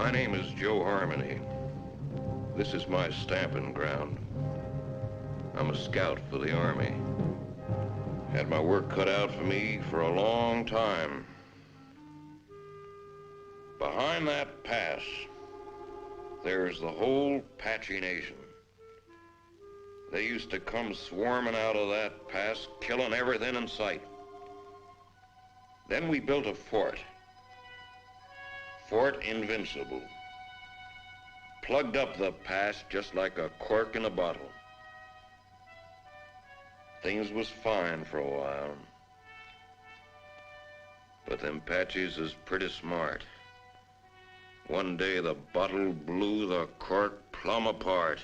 My name is Joe Harmony. This is my stamping ground. I'm a scout for the Army. Had my work cut out for me for a long time. Behind that pass, there's the whole Apache Nation. They used to come swarming out of that pass, killing everything in sight. Then we built a fort, Fort Invincible. Plugged up the pass just like a cork in a bottle. Things was fine for a while. But them Apaches is pretty smart. One day the bottle blew the cork plumb apart.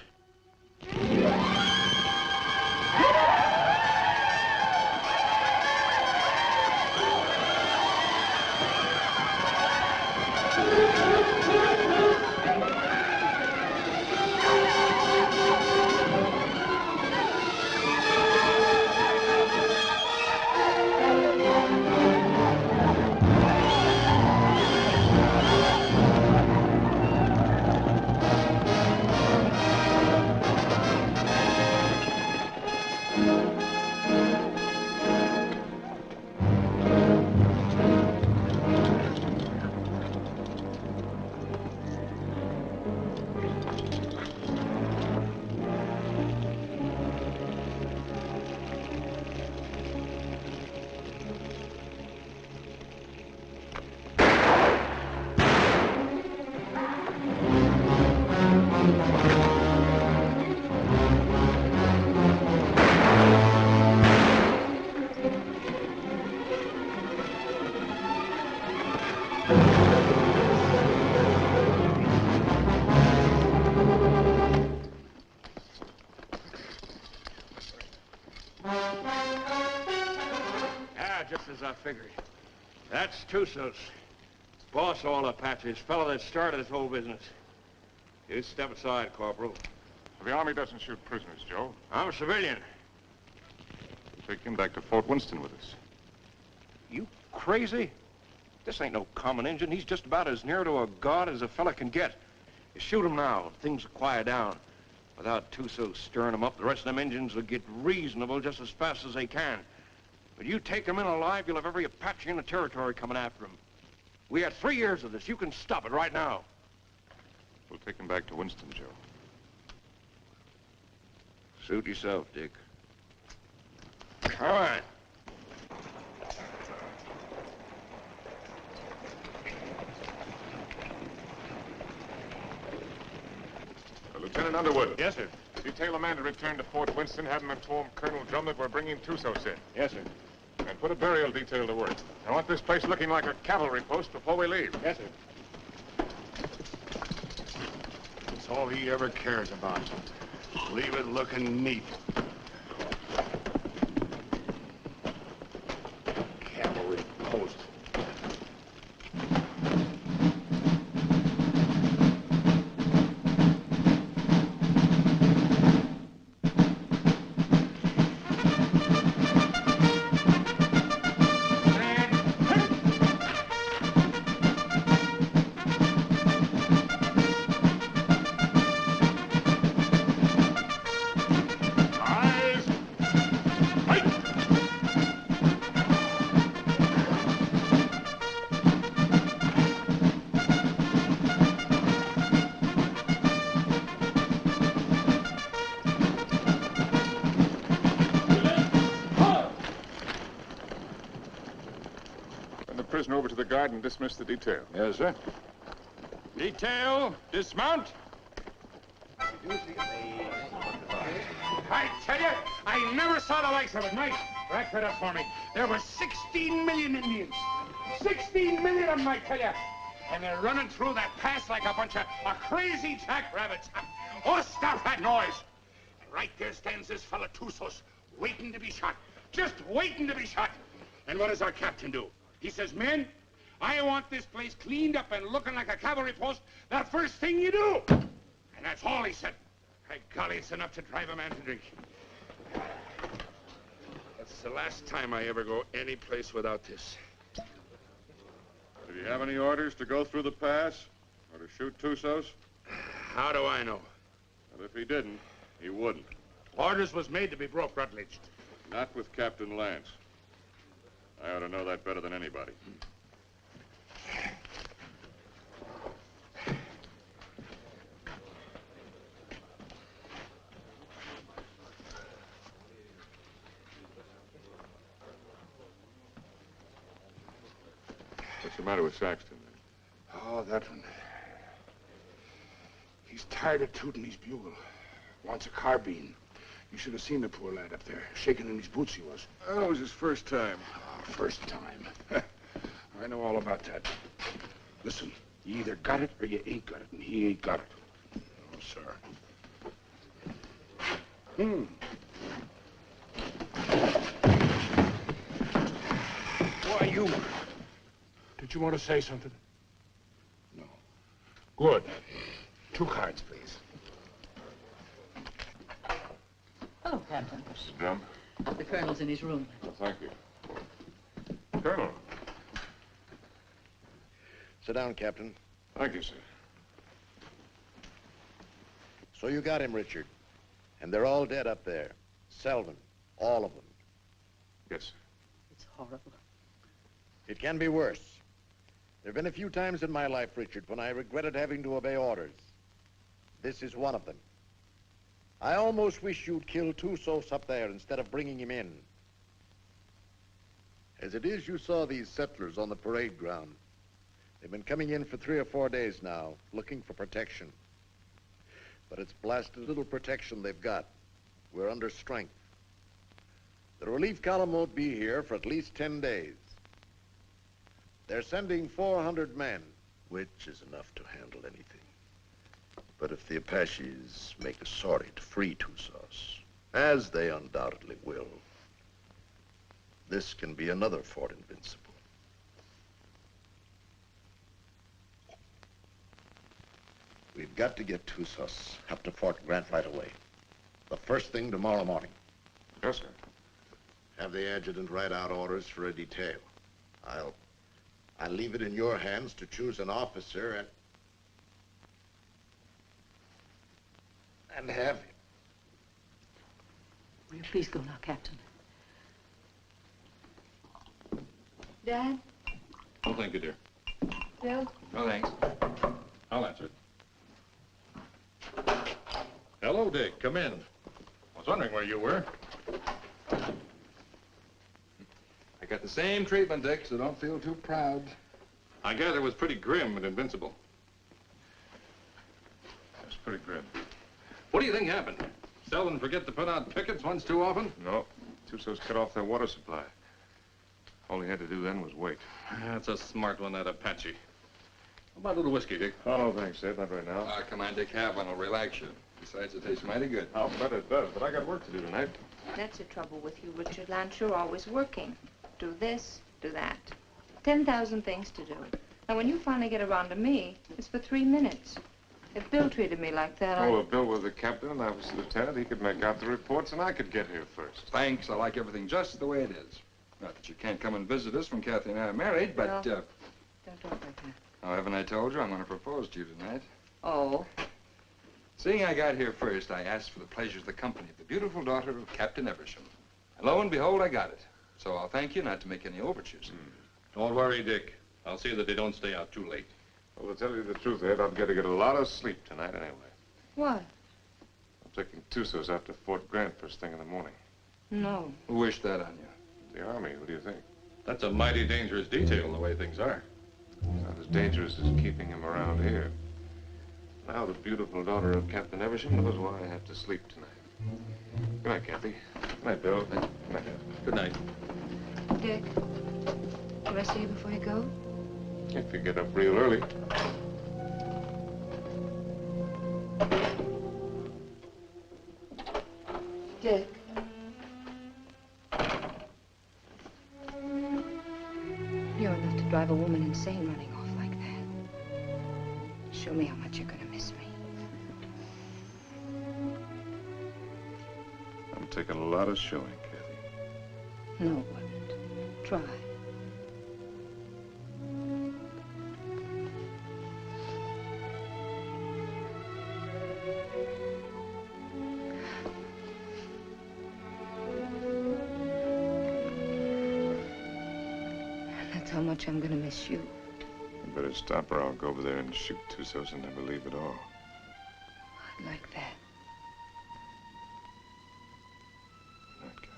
Just as I figured. That's Tusos. Boss all Apaches, fellow that started this whole business. You step aside, Corporal. The Army doesn't shoot prisoners, Joe. I'm a civilian. Take him back to Fort Winston with us. You crazy? This ain't no common Injun. He's just about as near to a god as a fella can get. You shoot him now, things will quiet down. Without Tusos stirring them up, the rest of them Injuns will get reasonable just as fast as they can. But you take him in alive, you'll have every Apache in the territory coming after him. We had 3 years of this. You can stop it right now. We'll take him back to Winston, Joe. Suit yourself, Dick. All right. Lieutenant Underwood. Yes, sir. Detail a man to return to Fort Winston, have him inform Colonel Drum that we're bringing Tusos in. Yes, sir. And put a burial detail to work. I want this place looking like a cavalry post before we leave. Yes, sir. That's all he ever cares about. Leave it looking neat. Cavalry post. Over to the guard and dismiss the detail. Yes, sir. Detail, dismount. I tell you, I never saw the likes of it. Mike, rack that up for me. There were 16 million Indians. 16 million of them, I tell you. And they're running through that pass like a bunch of crazy jackrabbits. Oh, stop that noise. Right there stands this fella Tusos, waiting to be shot. Just waiting to be shot. And what does our captain do? He says, men, I want this place cleaned up and looking like a cavalry post the first thing you do. And that's all he said. By golly, it's enough to drive a man to drink. That's the last time I ever go any place without this. Do you have any orders to go through the pass? Or to shoot Tussos? How do I know? Well, if he didn't, he wouldn't. Orders was made to be broke, Rutledge. Not with Captain Lance. I ought to know that better than anybody. What's the matter with Saxton? Oh, that one. He's tired of tooting his bugle. Wants a carbine. You should have seen the poor lad up there. Shaking in his boots he was. Oh, it was his first time. Oh, first time. I know all about that. Listen, you either got it or you ain't got it, and he ain't got it. No, sir. Who are you? Did you want to say something? No. Good. 2 cards, please. Hello, Captain. Mrs. Drum? The colonel's in his room. Well, thank you. Colonel. Sit down, Captain. Thank you, sir. So you got him, Richard. And they're all dead up there. Selvin, all of them. Yes, sir. It's horrible. It can be worse. There have been a few times in my life, Richard, when I regretted having to obey orders. This is one of them. I almost wish you'd kill Tussos up there instead of bringing him in. As it is, you saw these settlers on the parade ground. They've been coming in for 3 or 4 days now, looking for protection. But it's blasted little protection they've got. We're under strength. The relief column won't be here for at least 10 days. They're sending 400 men, which is enough to handle anything. But if the Apaches make a sortie to free Tussos, as they undoubtedly will, this can be another Fort Invincible. We've got to get Tussos up to Fort Grant right away. The first thing tomorrow morning. Yes, sir. Have the adjutant write out orders for a detail. I'll leave it in your hands to choose an officer and have him. Will you please go now, Captain? Dad? Oh, thank you, dear. Bill? No, thanks. I'll answer it. Hello, Dick. Come in. I was wondering where you were. I got the same treatment, Dick, so don't feel too proud. I gather it was pretty grim and invincible. It was pretty grim. What do you think happened? Selvin forget to put out pickets once too often? No. Tussos cut off their water supply. All he had to do then was wait. That's a smart one, that Apache. How about a little whiskey, Dick? Oh, no, thanks, Ed. Not right now. Come on, Dick. Have one. It'll relax you. Besides, it tastes mighty good. I'll bet it does, but I got work to do tonight. That's the trouble with you, Richard Lance. You're always working. Do this, do that. 10,000 things to do. Now, when you finally get around to me, it's for 3 minutes. If Bill treated me like that, Oh, if Bill was the captain and I was the lieutenant, he could make out the reports and I could get here first. Thanks. I like everything just the way it is. Not that you can't come and visit us when Kathy and I are married, but, Well, don't talk like that. oh, haven't I told you I'm going to propose to you tonight? Oh, Seeing I got here first, I asked for the pleasure of the company of the beautiful daughter of Captain Eversham. And lo and behold, I got it. So I'll thank you not to make any overtures. Don't worry, Dick. I'll see that they don't stay out too late. Well, to tell you the truth, Ed, I've got to get a lot of sleep tonight anyway. what? I'm taking Tussos out to Fort Grant first thing in the morning. No. Who wished that on you? The Army, what do you think? That's a mighty dangerous detail, the way things are. It's not as dangerous as keeping him around here. Now the beautiful daughter of Captain Eversham knows why I have to sleep tonight. Good night, Kathy. Good night, Bill. Good night, Ed. Good night. Dick, do I see you before you go? If you get up real early. Dick. You're enough to drive a woman insane running off like that. Show me how much you're gonna miss me. I'm taking a lot of showing, Kathy. No, it wouldn't. Try. That's how much I'm gonna miss you. You better stop or I'll go over there and shoot Tussos and never leave at all. I'd like that. Good night, Capt.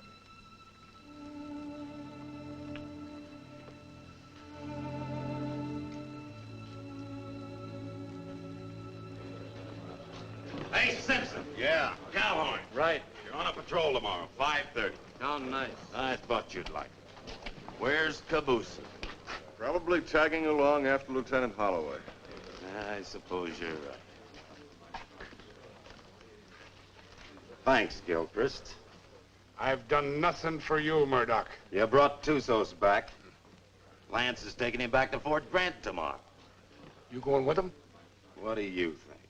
Hey, Simpson. Yeah. Cowhorn. Right. You're on a patrol tomorrow, 5:30. How nice. I thought you'd like it. Where's Caboose? Probably tagging along after Lieutenant Holloway. I suppose you're right. Thanks, Gilchrist. I've done nothing for you, Murdoch. You brought Tussos back. Lance is taking him back to Fort Grant tomorrow. You going with him? What do you think?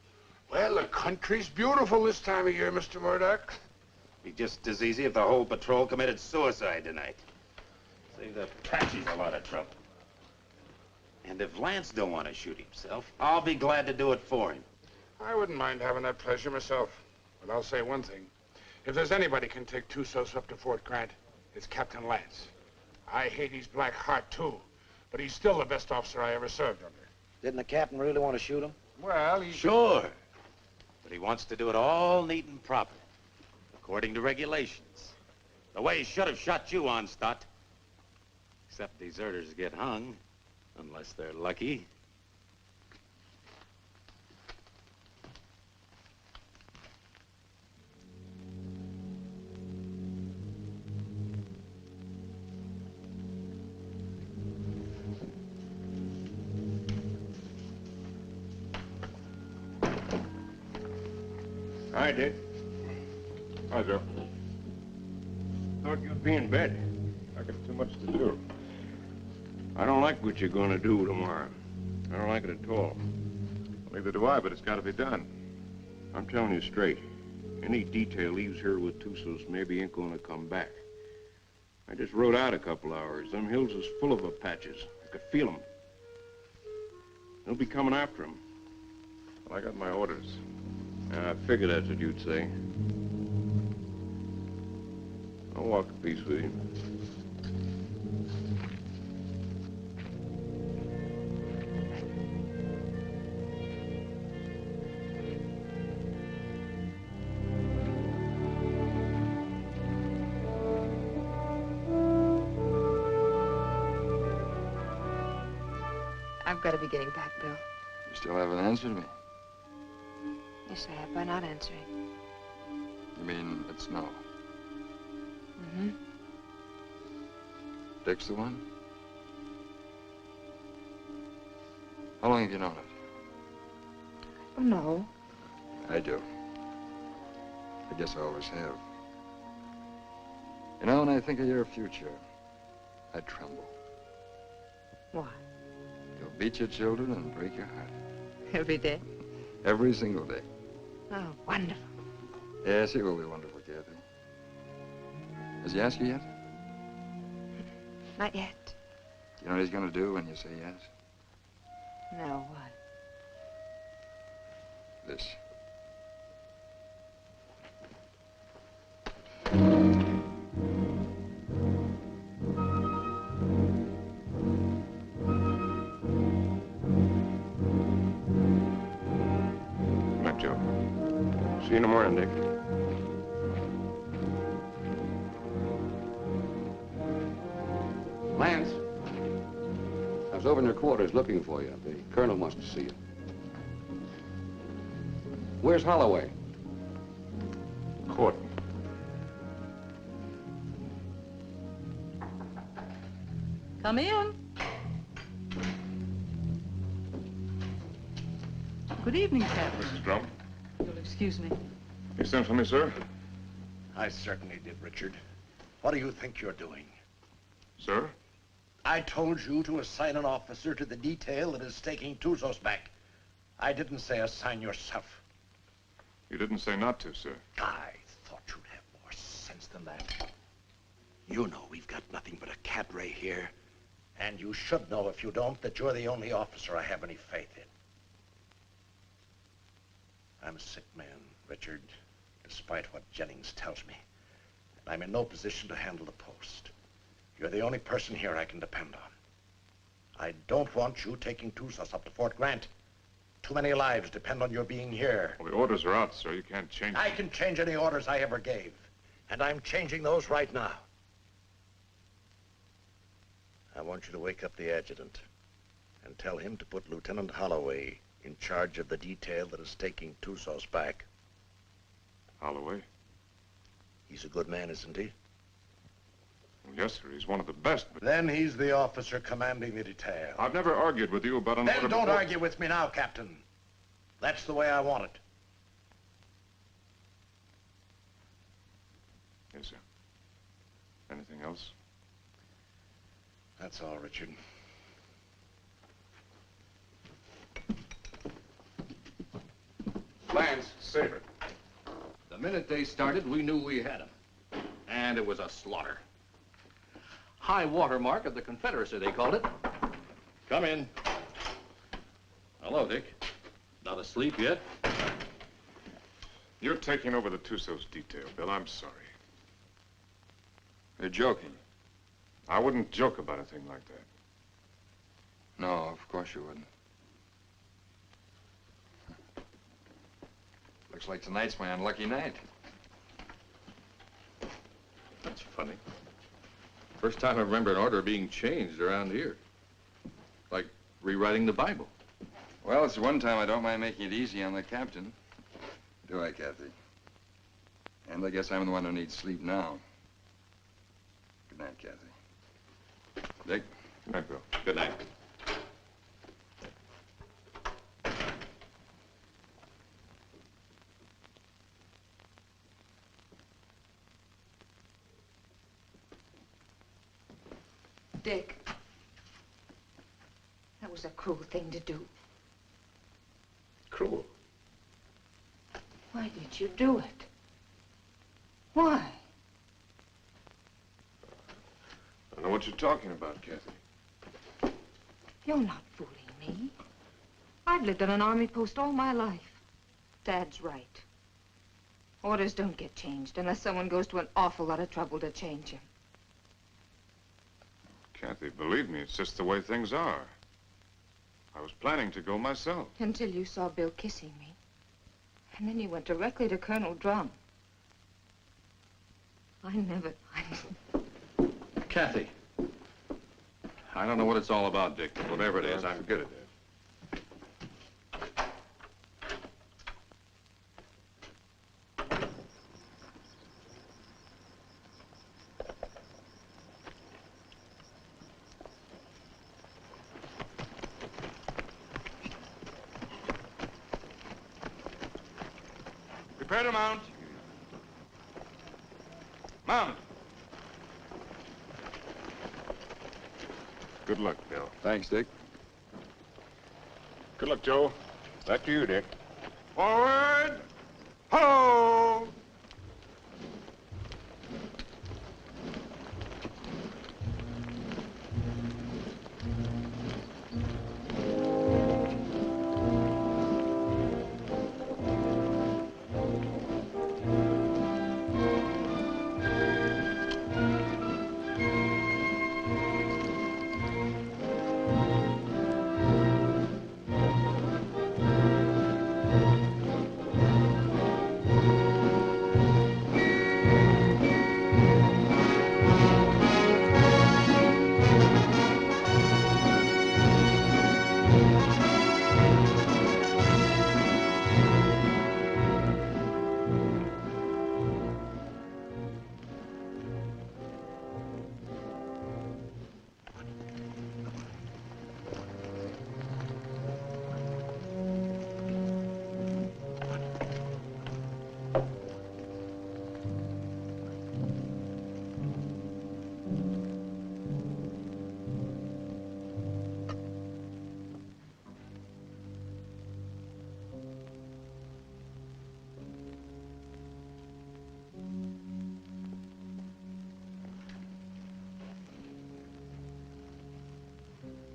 Well, the country's beautiful this time of year, Mr. Murdoch. Be just as easy if the whole patrol committed suicide tonight. Save the Apaches a lot of trouble. And if Lance don't want to shoot himself, I'll be glad to do it for him. I wouldn't mind having that pleasure myself. But I'll say one thing. If there's anybody can take Tussos up to Fort Grant, it's Captain Lance. I hate his black heart, too. But he's still the best officer I ever served under. Didn't the captain really want to shoot him? Well, Sure. But he wants to do it all neat and proper, according to regulations. The way he should have shot you on, Stott. Except deserters get hung, unless they're lucky. Hi, Dick. Hi, Joe. Thought you'd be in bed. I got too much to do. I don't like what you're gonna do tomorrow. I don't like it at all. Neither do I, but it's got to be done. I'm telling you straight. Any detail leaves here with Tussos maybe ain't gonna come back. I just rode out a couple hours. Them hills is full of Apaches. I could feel them. They'll be coming after him. Well, I got my orders. I figured that's what you'd say. I'll walk a piece with you. I've got to be getting back, Bill. You still haven't answered me. Yes, I have by not answering. You mean it's no? Mm-hmm. Dick's the one? How long have you known it? Oh, no. I do. I guess I always have. You know, when I think of your future, I tremble. Why? You'll beat your children and break your heart. Every day? Every single day. Oh, wonderful. Yes, he will be wonderful, Kathy. Has he asked you yet? Not yet. You know what he's going to do when you say yes? No, what? This. Good night, Joe. See you in the morning, Dick. Lance, I was over in your quarters looking for you. The colonel wants to see you. Where's Holloway? Court. Come in. Good evening, Capt. Mrs. Drum. You'll excuse me. You sent for me, sir? I certainly did, Richard. What do you think you're doing? Sir? I told you to assign an officer to the detail that is taking Tussos back. I didn't say assign yourself. You didn't say not to, sir. I thought you'd have more sense than that. You know we've got nothing but a cat ray here. And you should know, if you don't, that you're the only officer I have any faith in. I'm a sick man, Richard, despite what Jennings tells me. And I'm in no position to handle the post. You're the only person here I can depend on. I don't want you taking Tusos up to Fort Grant. Too many lives depend on your being here. Well, the orders are out, sir. You can't change them. I can change any orders I ever gave. And I'm changing those right now. I want you to wake up the adjutant and tell him to put Lieutenant Holloway in charge of the detail that is taking Tusos back. Holloway? He's a good man, isn't he? Well, yes, sir. He's one of the best, but... Then he's the officer commanding the detail. I've never argued with you about an order Then don't before. argue with me now, Captain. That's the way I want it. Yes, sir. Anything else? That's all, Richard. Lance, Saber. The minute they started, we knew we had them. And it was a slaughter. High water mark of the Confederacy, they called it. Come in. Hello, Dick. Not asleep yet? You're taking over the Tusos detail, Bill. I'm sorry. You're joking. I wouldn't joke about a thing like that. No, of course you wouldn't. Looks like tonight's my unlucky night. That's funny. First time I remember an order being changed around here. Like rewriting the Bible. Well, it's one time I don't mind making it easy on the captain. Do I, Kathy? And I guess I'm the one who needs sleep now. Good night, Kathy. Dick? Good night, Bill. Good night. Dick, that was a cruel thing to do. Cruel. Why did you do it? Why? I don't know what you're talking about, Kathy. You're not fooling me. I've lived on an army post all my life. Dad's right. Orders don't get changed unless someone goes to an awful lot of trouble to change them. Kathy, believe me, it's just the way things are. I was planning to go myself. Until you saw Bill kissing me. And then you went directly to Colonel Drum. I never... Kathy. I don't know what it's all about, Dick, but whatever it is, I'm... Forget it, Dad. Prepare to mount. Mount. Good luck, Bill. Thanks, Dick. Good luck, Joe. Back to you, Dick. Forward. Ho!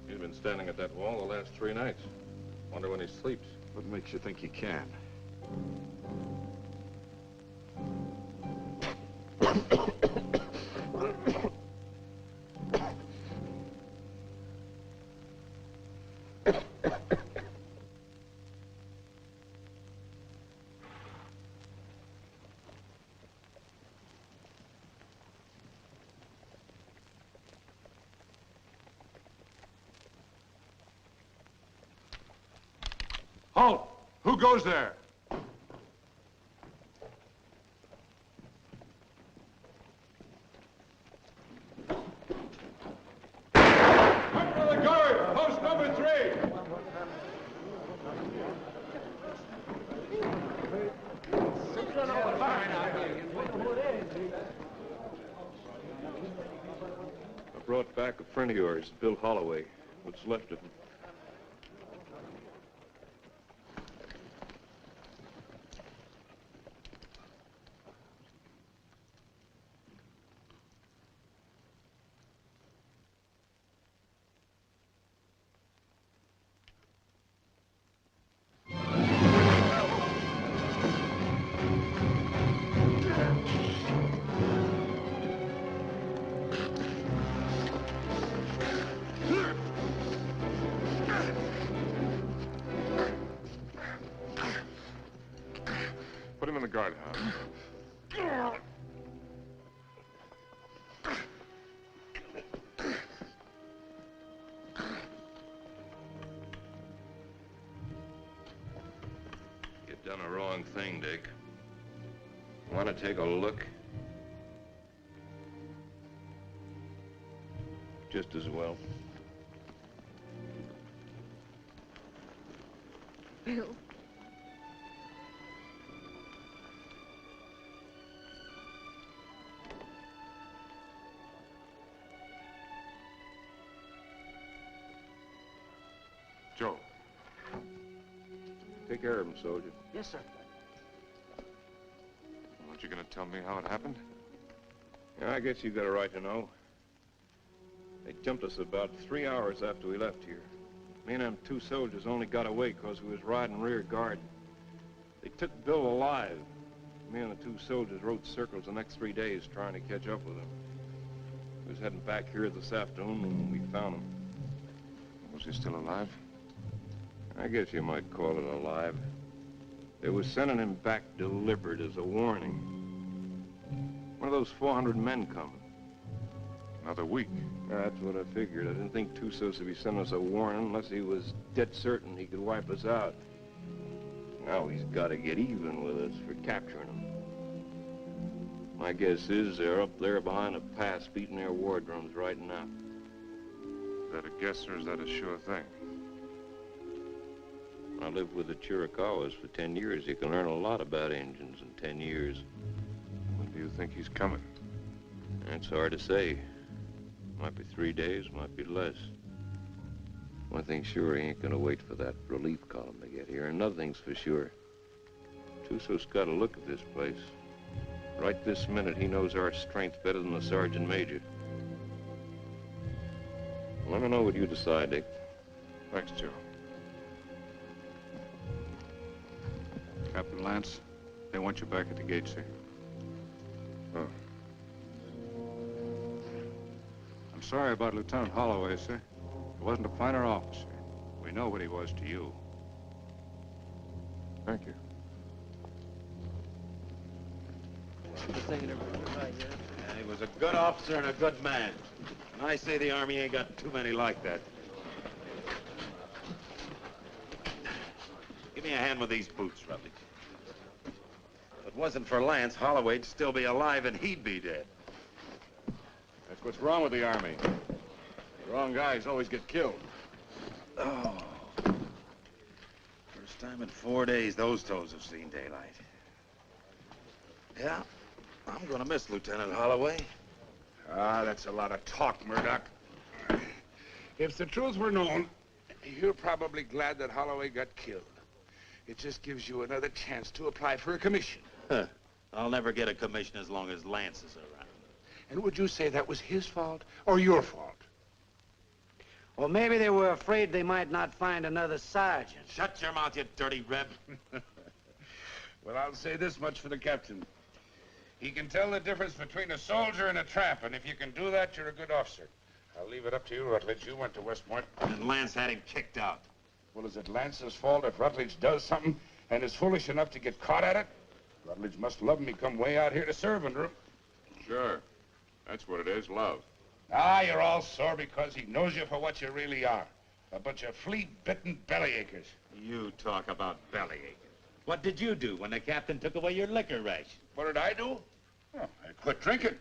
He's been standing at that wall the last 3 nights. Wonder when he sleeps. What makes you think he can? Halt! Who goes there? Under the guard! Post number 3! I brought back a friend of yours, Bill Holloway. What's left of him. Put him in the guardhouse. You've done a wrong thing, Dick. Want to take a look? Just as well. Bill. Joe. Take care of him, soldier. Yes, sir. Aren't you going to tell me how it happened? Yeah, I guess you got a right to know. They jumped us about 3 hours after we left here. Me and them 2 soldiers only got away because we was riding rear guard. They took Bill alive. Me and the 2 soldiers rode circles the next 3 days trying to catch up with him. We was heading back here this afternoon when we found him. Was he still alive? I guess you might call it alive. They was sending him back deliberate as a warning. One of those 400 men coming. Another week. That's what I figured. I didn't think Tussos would be sending us a warning unless he was dead certain he could wipe us out. Now he's got to get even with us for capturing him. My guess is they're up there behind a pass beating their war drums right now. Is that a guess or is that a sure thing? I lived with the Chiricahuas for 10 years. You can learn a lot about Indians in 10 years. When do you think he's coming? It's hard to say. Might be 3 days, might be less. One thing's sure, he ain't gonna wait for that relief column to get here. Another thing's for sure. Tussos got a look at this place. Right this minute, he knows our strength better than the sergeant major. Let me know what you decide, Dick. Thanks, Joe. Captain Lance, they want you back at the gate, sir. Oh. I'm sorry about Lieutenant Holloway, sir. He wasn't a finer officer. We know what he was to you. Thank you. Yeah, he was a good officer and a good man. And I say the Army ain't got too many like that. Give me a hand with these boots, Rutledge. If it wasn't for Lance, Holloway'd still be alive and he'd be dead. That's what's wrong with the Army. The wrong guys always get killed. Oh. First time in 4 days those toes have seen daylight. Yeah, I'm gonna miss Lieutenant Holloway. Ah, that's a lot of talk, Murdoch. If the truth were known, you're probably glad that Holloway got killed. It just gives you another chance to apply for a commission. Huh. I'll never get a commission as long as Lance is around. And would you say that was his fault or your fault? Or maybe they were afraid they might not find another sergeant. Shut your mouth, you dirty reb. Well, I'll say this much for the captain. He can tell the difference between a soldier and a tramp, and if you can do that, you're a good officer. I'll leave it up to you, Rutledge. You went to West Point. And Lance had him kicked out. Well, is it Lance's fault if Rutledge does something and is foolish enough to get caught at it? Rutledge must love him. He come way out here to serve under him. Sure. That's what it is, love. Ah, you're all sore because he knows you for what you really are. A bunch of flea-bitten bellyachers. You talk about bellyaching. What did you do when the captain took away your liquor ration? What did I do? Oh, I quit drinking.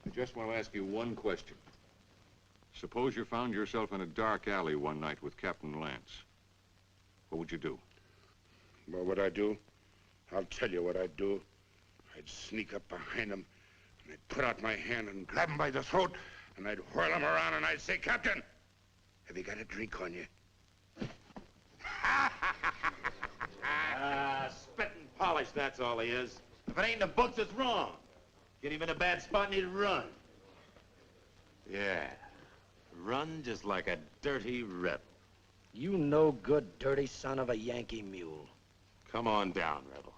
I just want to ask you one question. Suppose you found yourself in a dark alley one night with Captain Lance. What would you do? What would I do? I'll tell you what I'd do. I'd sneak up behind him, and I'd put out my hand and grab him by the throat, and I'd whirl him around, and I'd say, Captain, have you got a drink on you? Spit and polish, that's all he is. If it ain't in the books, it's wrong. Get him in a bad spot and he'd run. Yeah, run just like a dirty rebel. You no good, dirty son of a Yankee mule. Come on down, rebel.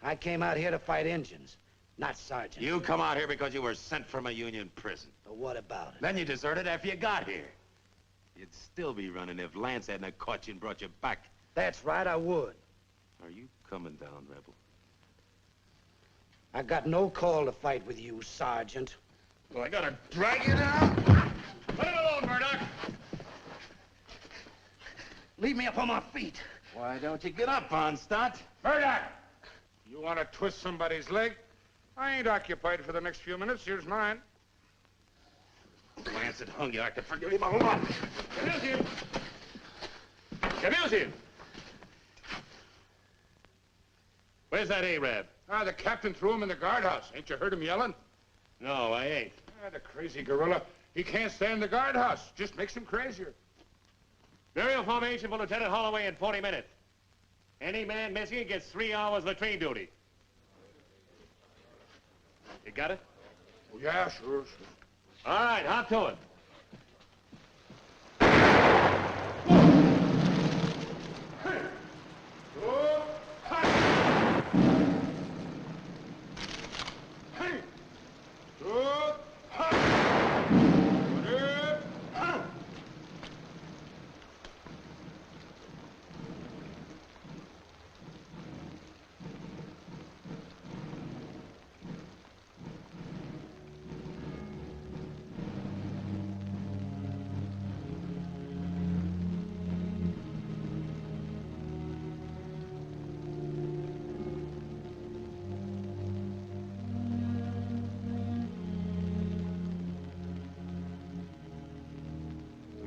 I came out here to fight Indians, not sergeants. You come out here because you were sent from a Union prison. But what about it? Then you deserted after you got here. You'd still be running if Lance hadn't caught you and brought you back. That's right, I would. Are you coming down, rebel? I got no call to fight with you, Sergeant. Well, I gotta drag you down. Let it alone, Murdoch. Leave me up on my feet. Why don't you get up, Onstott? Murdoch! You want to twist somebody's leg? I ain't occupied for the next few minutes. Here's mine. Lance had hung you. I could forgive him a whole lot. Come here. Come here. Where's that Arab? Ah, the captain threw him in the guardhouse. Ain't you heard him yelling? No, I ain't. Ah, the crazy gorilla. He can't stay in the guardhouse. Just makes him crazier. Burial formation for Lieutenant Holloway in 40 minutes. Any man missing gets 3 hours latrine duty. You got it? Oh, yeah, sure. All right, hop to it.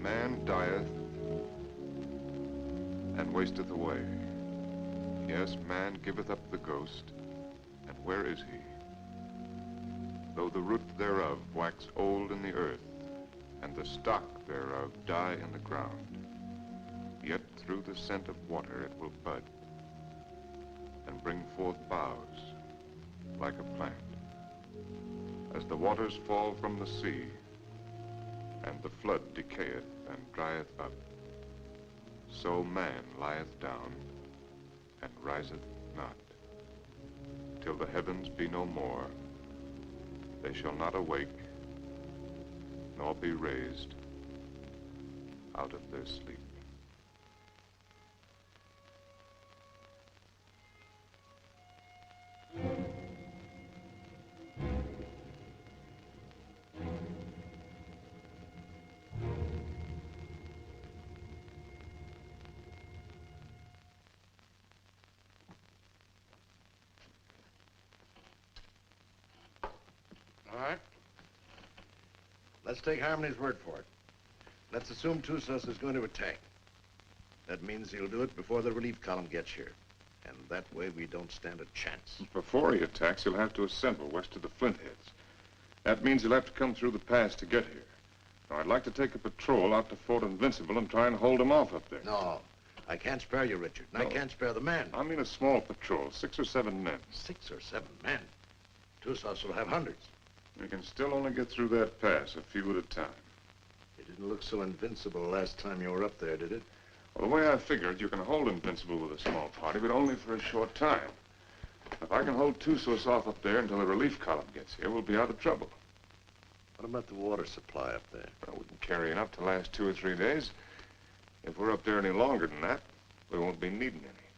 Man dieth and wasteth away. Yes, man giveth up the ghost, and where is he? Though the root thereof wax old in the earth, and the stock thereof die in the ground, yet through the scent of water it will bud, and bring forth boughs like a plant. As the waters fall from the sea, and the flood decayeth and drieth up, so man lieth down and riseth not. Till the heavens be no more, they shall not awake, nor be raised out of their sleep. All right. Let's take Harmony's word for it. Let's assume Tussos is going to attack. That means he'll do it before the relief column gets here. And that way we don't stand a chance. Before he attacks, he'll have to assemble west of the Flintheads. That means he'll have to come through the pass to get here. Now, I'd like to take a patrol out to Fort Invincible and try and hold him off up there. No, I can't spare you, Richard, and I can't spare the men. I mean a small patrol, 6 or 7 men. 6 or 7 men? Tussos will have hundreds. We can still only get through that pass, a few at a time. It didn't look so invincible last time you were up there, did it? Well, the way I figured, you can hold Invincible with a small party, but only for a short time. If I can hold Tussos off up there until the relief column gets here, we'll be out of trouble. What about the water supply up there? Well, we can carry enough to last 2 or 3 days. If we're up there any longer than that, we won't be needing any.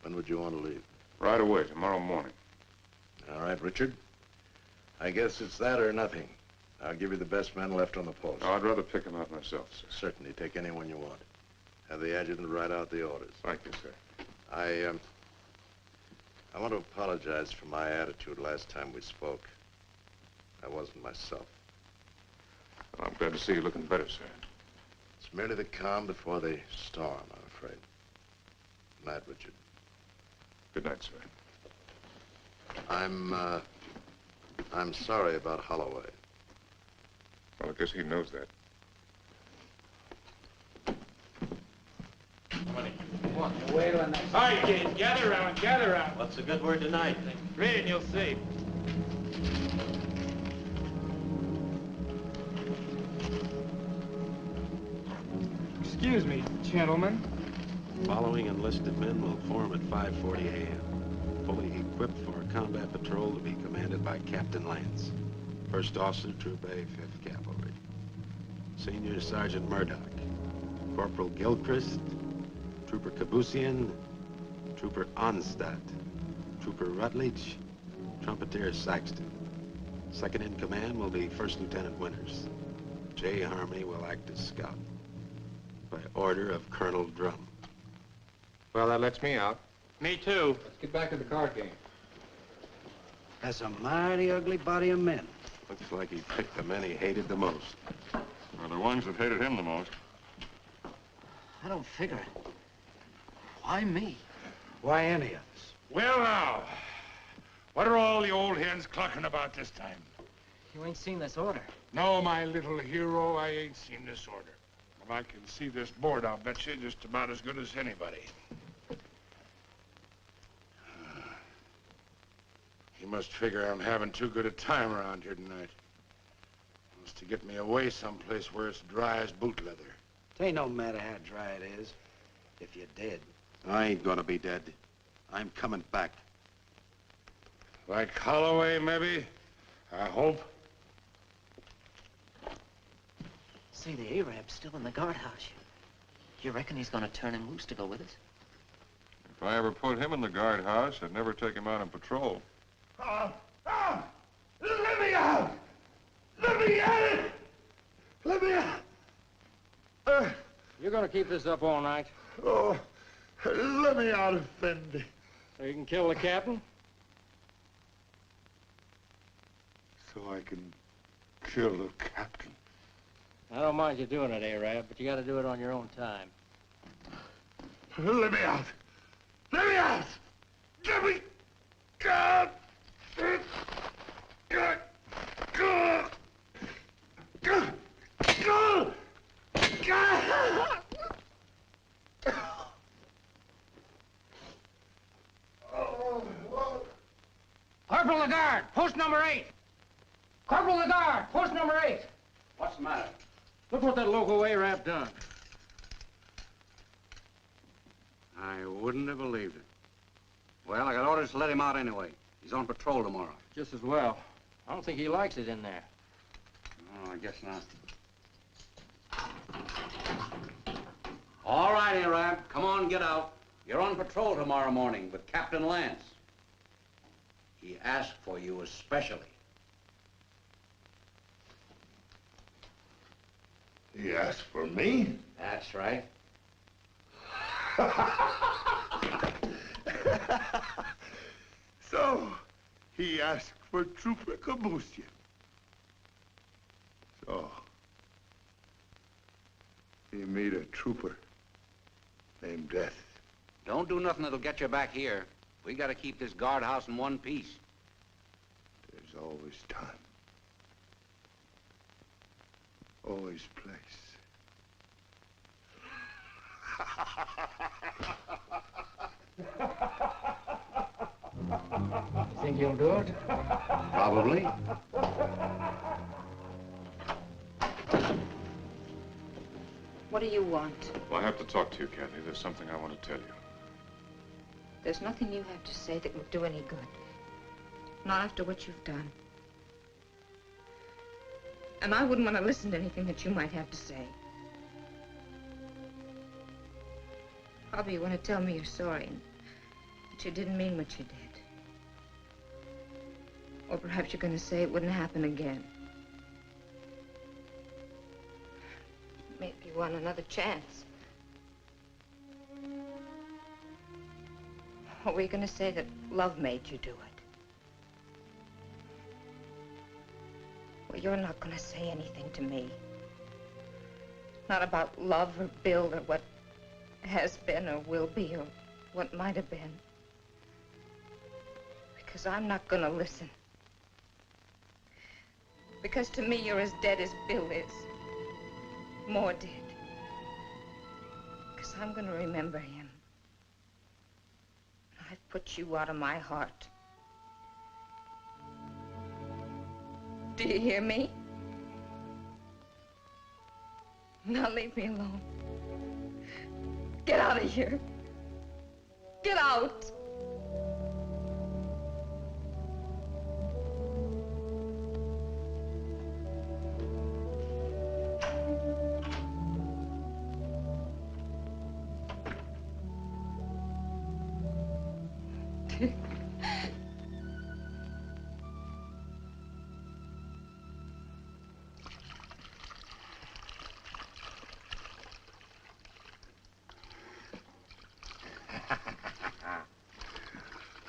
When would you want to leave? Right away, tomorrow morning. All right, Richard. I guess it's that or nothing. I'll give you the best men left on the post. Oh, I'd rather pick them out myself, sir. Certainly. Take anyone you want. Have the adjutant write out the orders. Thank you, sir. I want to apologize for my attitude last time we spoke. I wasn't myself. Well, I'm glad to see you looking better, sir. It's merely the calm before the storm, I'm afraid. Good night, Richard. Good night, sir. I'm sorry about Holloway. Well, I guess he knows that. All right, kids, gather around, gather around. What's the good word tonight? Read and you'll see. Excuse me, gentlemen. Following enlisted men will form at 5:40 a.m. Fully equipped for a combat patrol to be commanded by Captain Lance, First Officer, Troop A, 5th Cavalry. Senior Sergeant Murdoch, Corporal Gilchrist, Trooper Kabusian, Trooper Onstadt, Trooper Rutledge, Trumpeter Saxton. Second in command will be First Lieutenant Winters. J. Harmony will act as scout. By order of Colonel Drum. Well, that lets me out. Me too. Let's get back to the card game. That's a mighty ugly body of men. Looks like he picked the men he hated the most. Well, the ones that hated him the most. I don't figure it. Why me? Why any of us? Well, now, what are all the old hens clucking about this time? You ain't seen this order. No, my little hero, I ain't seen this order. But I can see this board, I'll bet you, just about as good as anybody. He must figure I'm having too good a time around here tonight. Wants to get me away someplace where it's dry as boot leather. It ain't no matter how dry it is, if you're dead. I ain't gonna be dead. I'm coming back. Like Holloway, maybe? I hope. See, the Arab's still in the guardhouse. You reckon he's gonna turn him loose to go with us? If I ever put him in the guardhouse, I'd never take him out on patrol. Let me out! Let me out! Let me out! You're gonna keep this up all night? Oh, let me out, Effendi. So you can kill the captain? So I can kill the captain. I don't mind you doing it, Arab, but you gotta do it on your own time. Let me out! Let me out! Let me... God! God! God! God! God! God! Corporal Lagarde, post number 8. Corporal Lagarde, post number 8. What's the matter? Look what that local Arab done. I wouldn't have believed it. Well, I got orders to let him out anyway. He's on patrol tomorrow. Just as well. I don't think he likes it in there. Oh, I guess not. All right, Arab, come on, get out. You're on patrol tomorrow morning with Captain Lance. He asked for you especially. He asked for me? That's right. So, he asked for Trooper Kabusian. So, he made a trooper named Death. Don't do nothing that'll get you back here. We gotta keep this guardhouse in one piece. There's always time. Always place. You think you'll do it? Probably. What do you want? Well, I have to talk to you, Kathy. There's something I want to tell you. There's nothing you have to say that would do any good. Not after what you've done. And I wouldn't want to listen to anything that you might have to say. Probably you want to tell me you're sorry and that you didn't mean what you did. Or perhaps you're going to say it wouldn't happen again. Maybe you want another chance. Or were you going to say that love made you do it? Well, you're not going to say anything to me. Not about love or Bill or what has been or will be or what might have been. Because I'm not going to listen. Because to me, you're as dead as Bill is. More dead. Because I'm going to remember him. I've put you out of my heart. Do you hear me? Now leave me alone. Get out of here. Get out.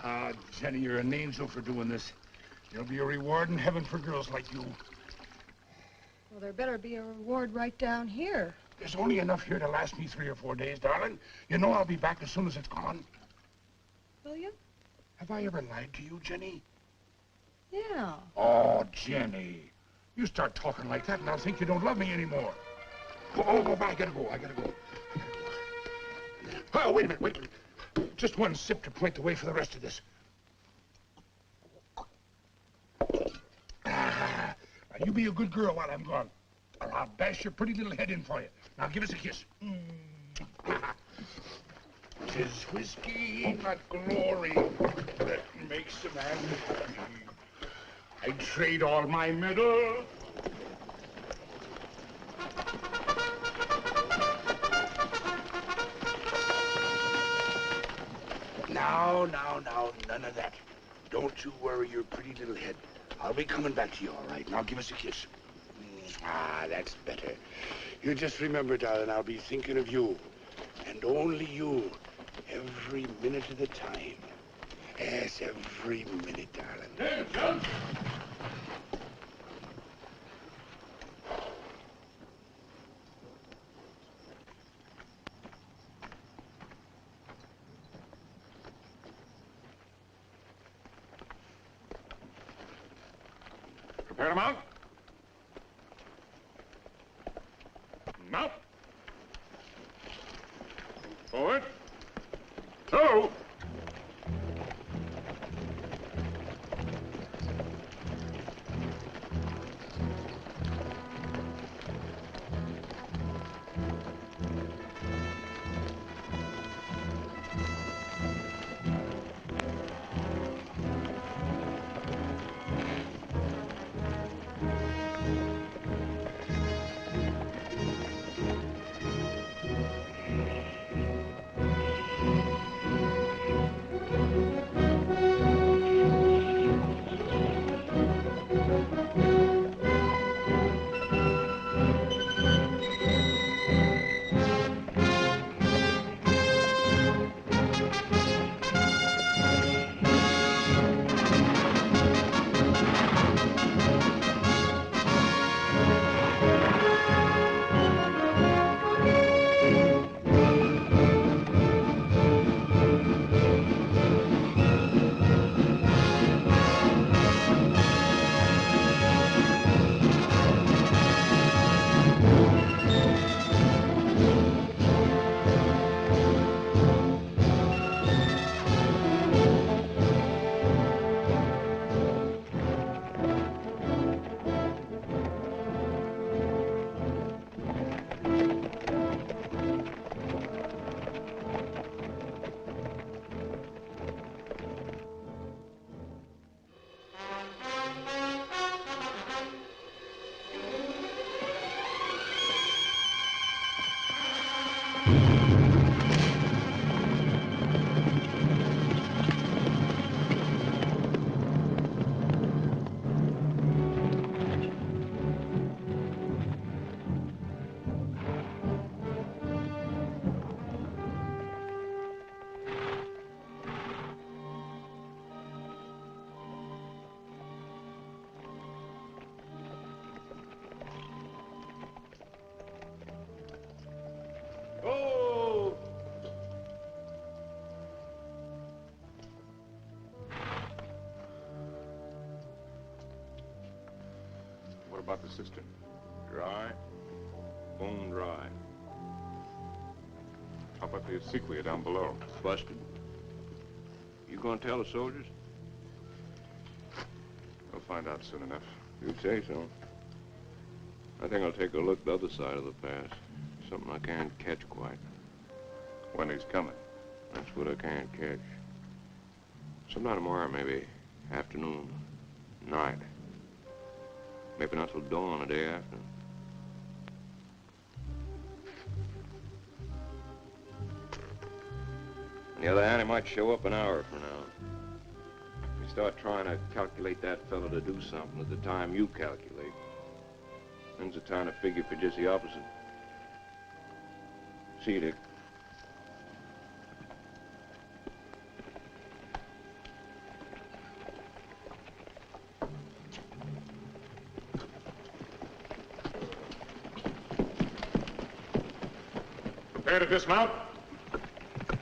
Ah, Jenny, you're an angel for doing this. There'll be a reward in heaven for girls like you. Well, there better be a reward right down here. There's only enough here to last me 3 or 4 days, darling. You know I'll be back as soon as it's gone. Will you? Have I ever lied to you, Jenny? Yeah. Oh, Jenny. You start talking like that and I'll think you don't love me anymore. Oh, I gotta go. Oh, wait a minute. Just one sip to point the way for the rest of this. Now you be a good girl while I'm gone, or I'll bash your pretty little head in for you. Now give us a kiss. 'Tis whiskey, not glory, that makes a man happy. I'd trade all my medal. Now, none of that. Don't you worry your pretty little head. I'll be coming back to you, all right? Now give us a kiss. Ah, that's better. You just remember, darling, I'll be thinking of you. And only you. Every minute of the time. Yes, every minute, darling. Hey, John. Prepare to mount. Mount. Forward. Two. cistern. Dry, bone dry. How about the obsequia down below? Busted. You gonna tell the soldiers? We'll find out soon enough. You'd say so. I think I'll take a look the other side of the pass. Something I can't catch quite. When he's coming. That's what I can't catch. Sometime tomorrow, maybe. Afternoon. Night. Maybe not till dawn the day after. On the other hand, he might show up an hour from now. If you start trying to calculate that fellow to do something at the time you calculate, then's the time to figure for just the opposite. See you, Dick. Prepare to dismount.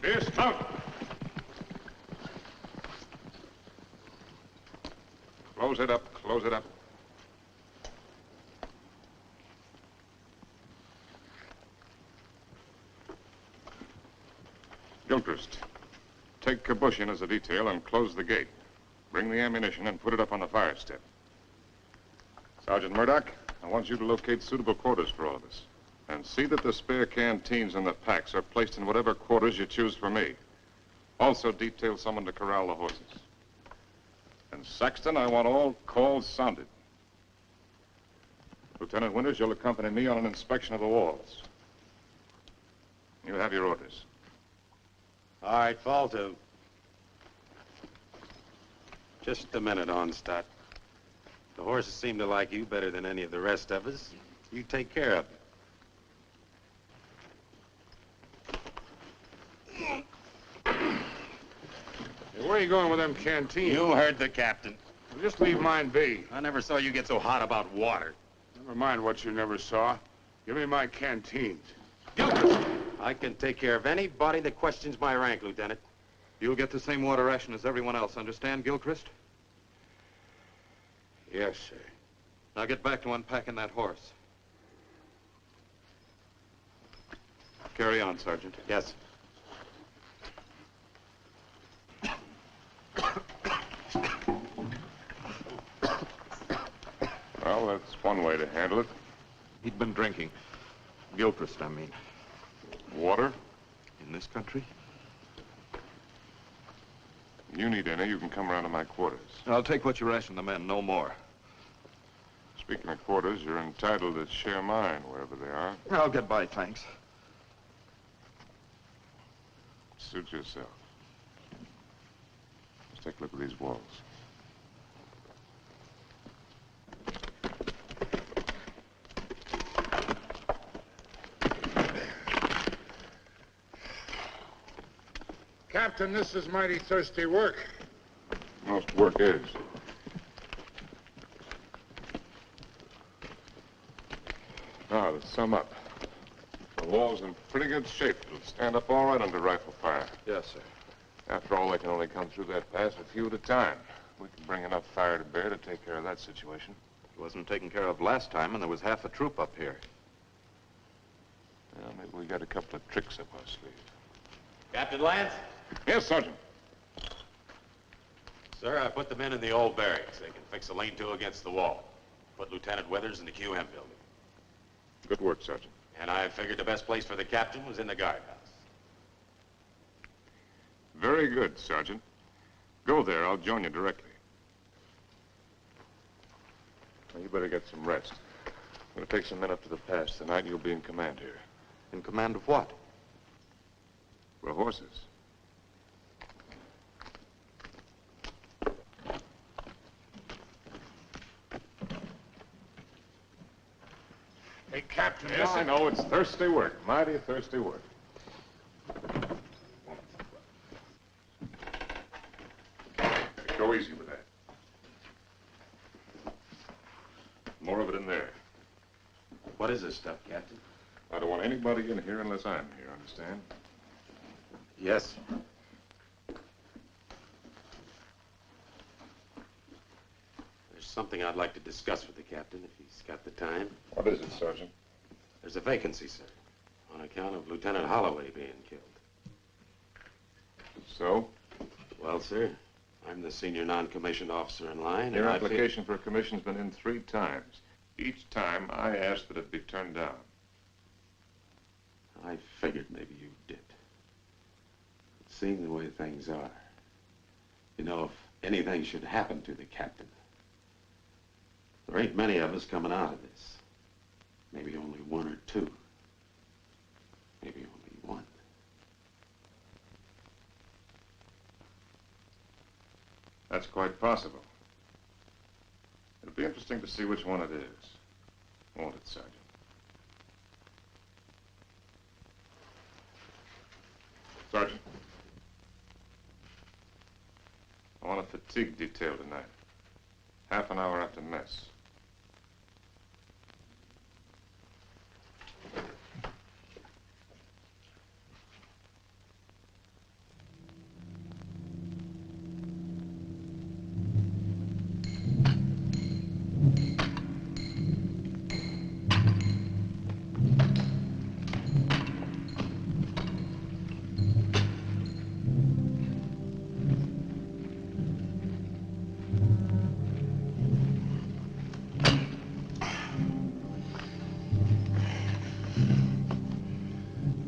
Dismount. Close it up. Close it up. Gilchrist, take Kabushin as a detail and close the gate. Bring the ammunition and put it up on the fire step. Sergeant Murdoch, I want you to locate suitable quarters for all of us. And see that the spare canteens and the packs are placed in whatever quarters you choose for me. Also detail someone to corral the horses. And Saxton, I want all calls sounded. Lieutenant Winters, you'll accompany me on an inspection of the walls. You have your orders. All right, fall to. Just a minute, Onstadt. The horses seem to like you better than any of the rest of us. You take care of them. Hey, where are you going with them canteens? You heard the captain. Well, just leave mine be. I never saw you get so hot about water. Never mind what you never saw. Give me my canteens. I can take care of anybody that questions my rank, Lieutenant. You'll get the same water ration as everyone else, understand, Gilchrist? Yes, sir. Now get back to unpacking that horse. Carry on, Sergeant. Yes. Well, that's one way to handle it. He'd been drinking. Gilchrist, I mean. Water? In this country? You need any, you can come around to my quarters. I'll take what you ration the men, no more. Speaking of quarters, you're entitled to share mine wherever they are. I'll get by, thanks. Suit yourself. Let's take a look at these walls. Captain, this is mighty thirsty work. Most work is. Now, to sum up. The wall's in pretty good shape. It'll stand up all right under rifle fire. Yes, sir. After all, they can only come through that pass a few at a time. We can bring enough fire to bear to take care of that situation. It wasn't taken care of last time, and there was half a troop up here. Well, maybe we got a couple of tricks up our sleeve. Captain Lance? Yes, Sergeant. Sir, I put the men in the old barracks. They can fix a lean-to against the wall. Put Lieutenant Withers in the QM building. Good work, Sergeant. And I figured the best place for the captain was in the guardhouse. Very good, Sergeant. Go there. I'll join you directly. Now, you better get some rest. I'm going to take some men up to the pass. Tonight, you'll be in command here. In command of what? For horses. Hey, Captain. Yes, I know. It's thirsty work. Mighty thirsty work. Go easy with that. More of it in there. What is this stuff, Captain? I don't want anybody in here unless I'm here, understand? Yes. There's something I'd like to discuss with the captain, if he's got the time. What is it, Sergeant? There's a vacancy, sir, on account of Lieutenant Holloway being killed. So? Well, sir, I'm the senior non-commissioned officer in line. Your and application for a commission's been in 3 times. Each time, I asked that it be turned down. I figured maybe you did. But seeing the way things are, you know, if anything should happen to the captain, there ain't many of us coming out of this. Maybe only 1 or 2. Maybe only 1. That's quite possible. It'll be interesting to see which one it is. Won't it, Sergeant? Sergeant. I want a fatigue detail tonight. Half an hour after mess.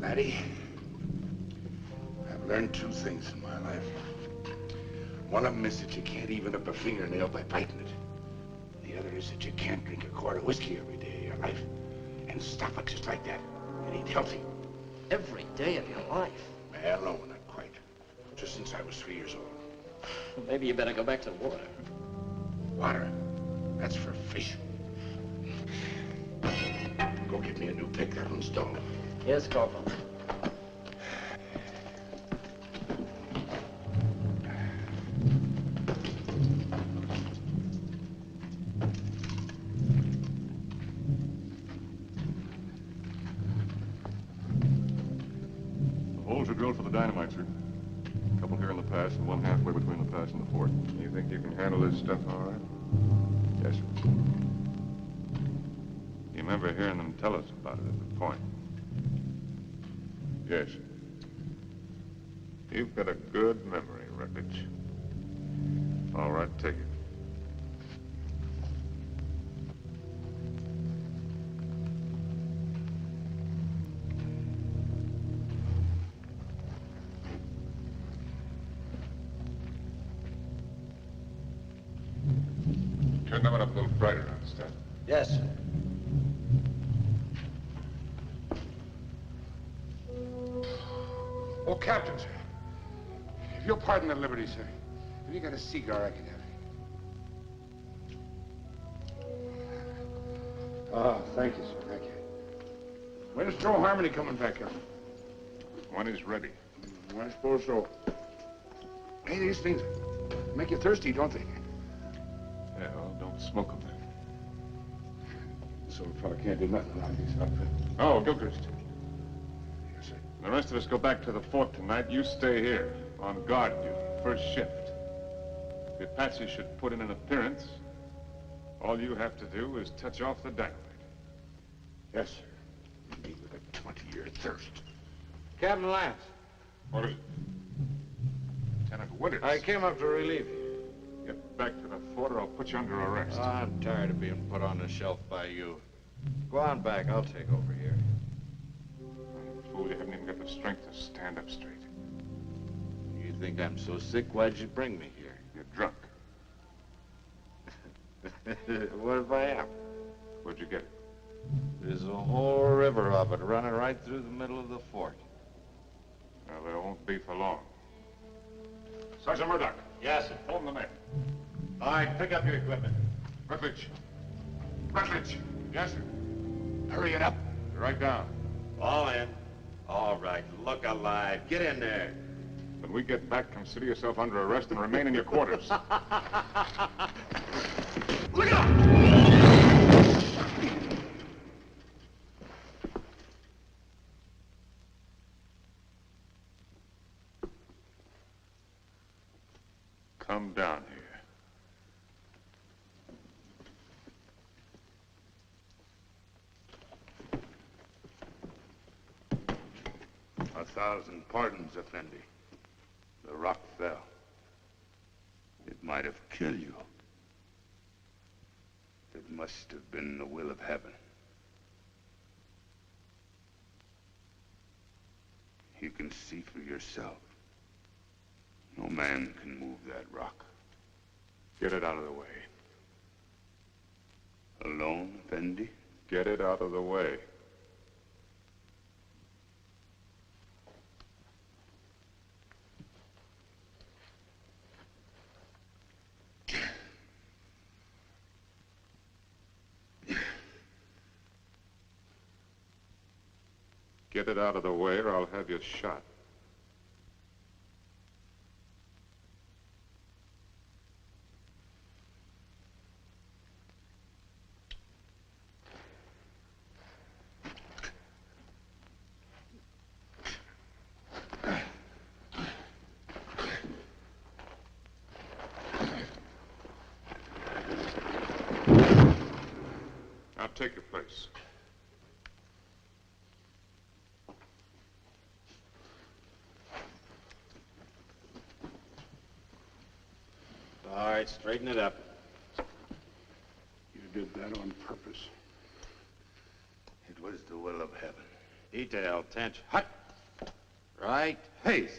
Laddie, I've learned 2 things in my life. One of them is that you can't even up a fingernail by biting it. The other is that you can't drink a quart of whiskey every day of your life and stop it just like that. It ain't healthy. Every day of your life? Well, no, not quite. Just since I was 3 years old. Maybe you better go back to the water. Water? That's for fish. Go get me a new pick. That one's dull. Yes, Corporal. The holes are drilled for the dynamite, sir. A couple here in the pass and one halfway between the pass and the fort. You think you can handle this stuff all right? Yes, sir. You remember hearing them tell us about it at the point? Yes. You've got a good memory, Rutledge. All right, take it. Turn that one up a little brighter, understand? Yes, sir. Oh, Captain, sir. If you'll pardon the liberty, sir. Have you got a cigar I can have? Oh, thank you, sir. Thank you. When's Joe Harmony coming back up? When he's ready. I suppose so. Hey, these things make you thirsty, don't they? Yeah, well, don't smoke them then. So a fella can't do nothing around these outfits. Oh, Gilchrist. Yes, sir. The rest of us go back to the fort tonight. You stay here, on guard duty, first shift. If the Apaches should put in an appearance, all you have to do is touch off the dynamite. Yes, sir. Me with a 20-year thirst. Captain Lance. What is it? Lieutenant Winters. I came up to relieve you. Get back to the fort or I'll put you under arrest. I'm tired of being put on the shelf by you. Go on back. I'll take over here. Fool, you haven't even got the strength to stand up straight. You think I'm so sick? Why'd you bring me here? You're drunk. What if I am? Where'd you get it? There's a whole river of it running right through the middle of the fort. Well, there won't be for long. Sergeant Murdoch. Yes, sir. Hold the men. All right, pick up your equipment. Rutledge. Rutledge. Yes, sir. Hurry it up. Right down. All in. All right, look alive. Get in there. When we get back, consider yourself under arrest and remain in your quarters. Look out! Come down here. 1,000 pardons, Effendi. The rock fell. It might have killed you. It must have been the will of heaven. You can see for yourself. No man can move that rock. Get it out of the way. Alone, Effendi? Get it out of the way. Get it out of the way or I'll have you shot. Now take your place. All right, straighten it up. You did that on purpose. It was the will of heaven. Detail, tension. Hut. Right, face.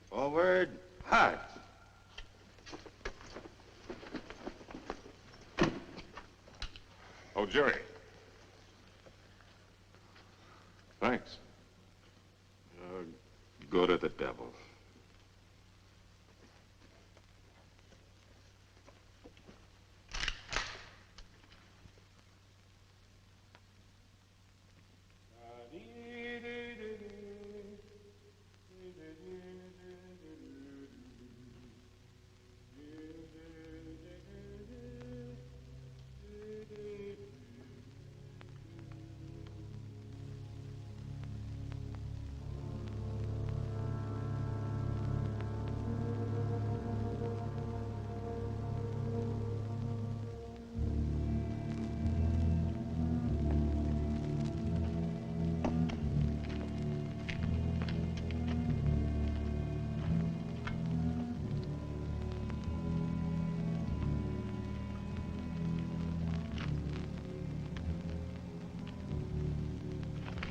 Forward, hard. Oh, Jerry. Thanks. Go to the devil.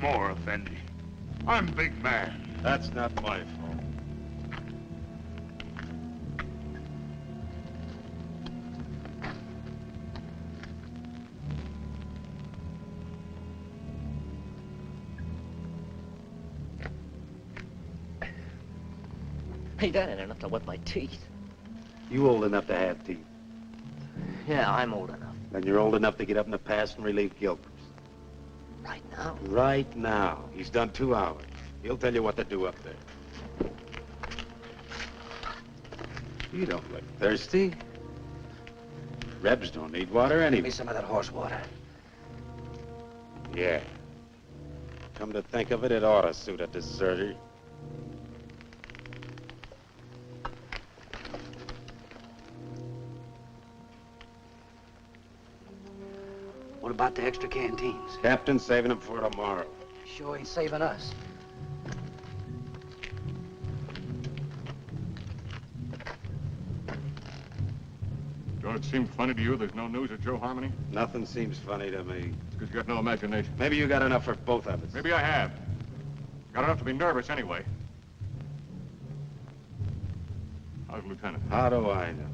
More, Effendi. I'm big man. That's not my fault. Hey, that ain't enough to wet my teeth. You old enough to have teeth. Yeah, I'm old enough. Then you're old enough to get up in the past and relieve Gilbert. Right now? Right now. He's done 2 hours. He'll tell you what to do up there. You don't look thirsty. Rebs don't need water anyway. Give me some of that horse water. Yeah. Come to think of it, it ought to suit a deserter. What about the extra canteens? Captain's saving them for tomorrow. Sure ain't saving us. Don't it seem funny to you there's no news of Joe Harmony? Nothing seems funny to me. It's because you got no imagination. Maybe you got enough for both of us. Maybe I have. Got enough to be nervous anyway. How's Lieutenant? How do I know?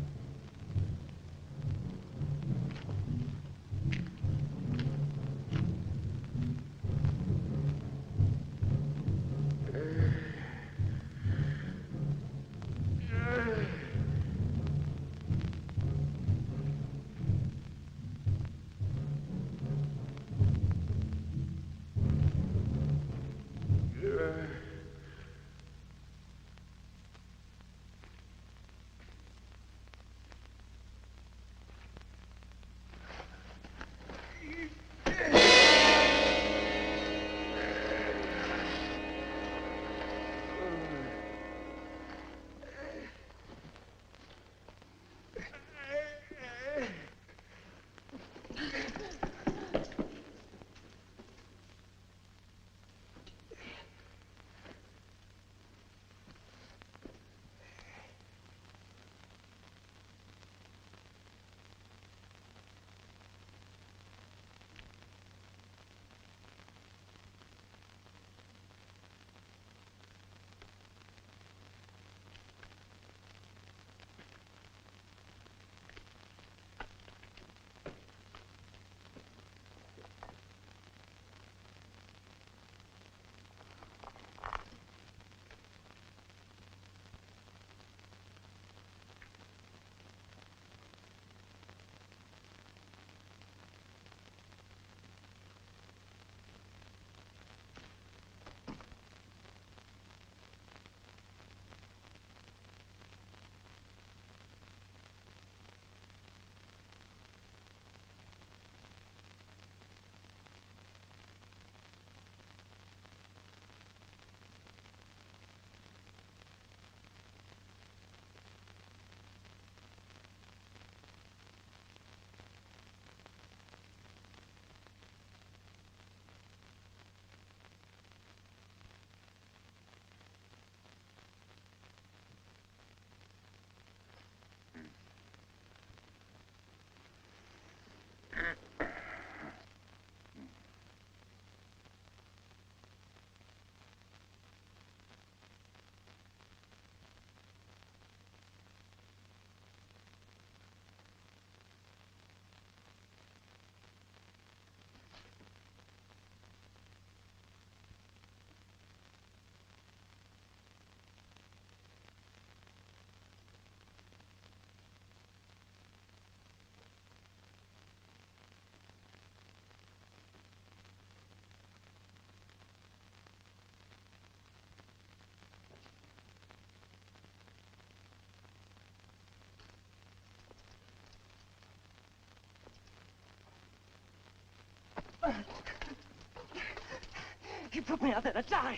He put me out there to die.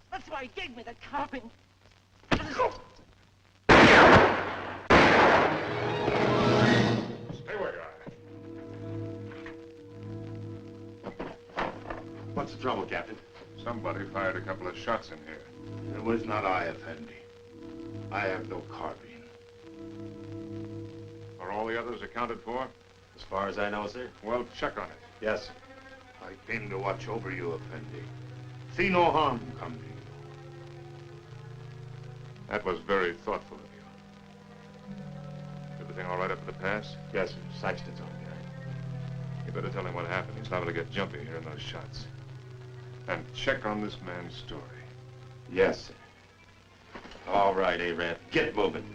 That's why he gave me the copy. Stay where you are. What's the trouble, Captain? Somebody fired a couple of shots in here. It was not I, Effendi. I have no carbine. Are all the others accounted for? As far as I know, sir. Well, check on it. Yes, sir. I came to watch over you, Effendi. See no harm come to you. That was very thoughtful of you. Everything all right up at the pass? Yes, sir. Saxton's on guard. You better tell him what happened. He's liable to get jumpy hearing those shots. And check on this man's story. Yes, sir. All right, Arab. Get moving.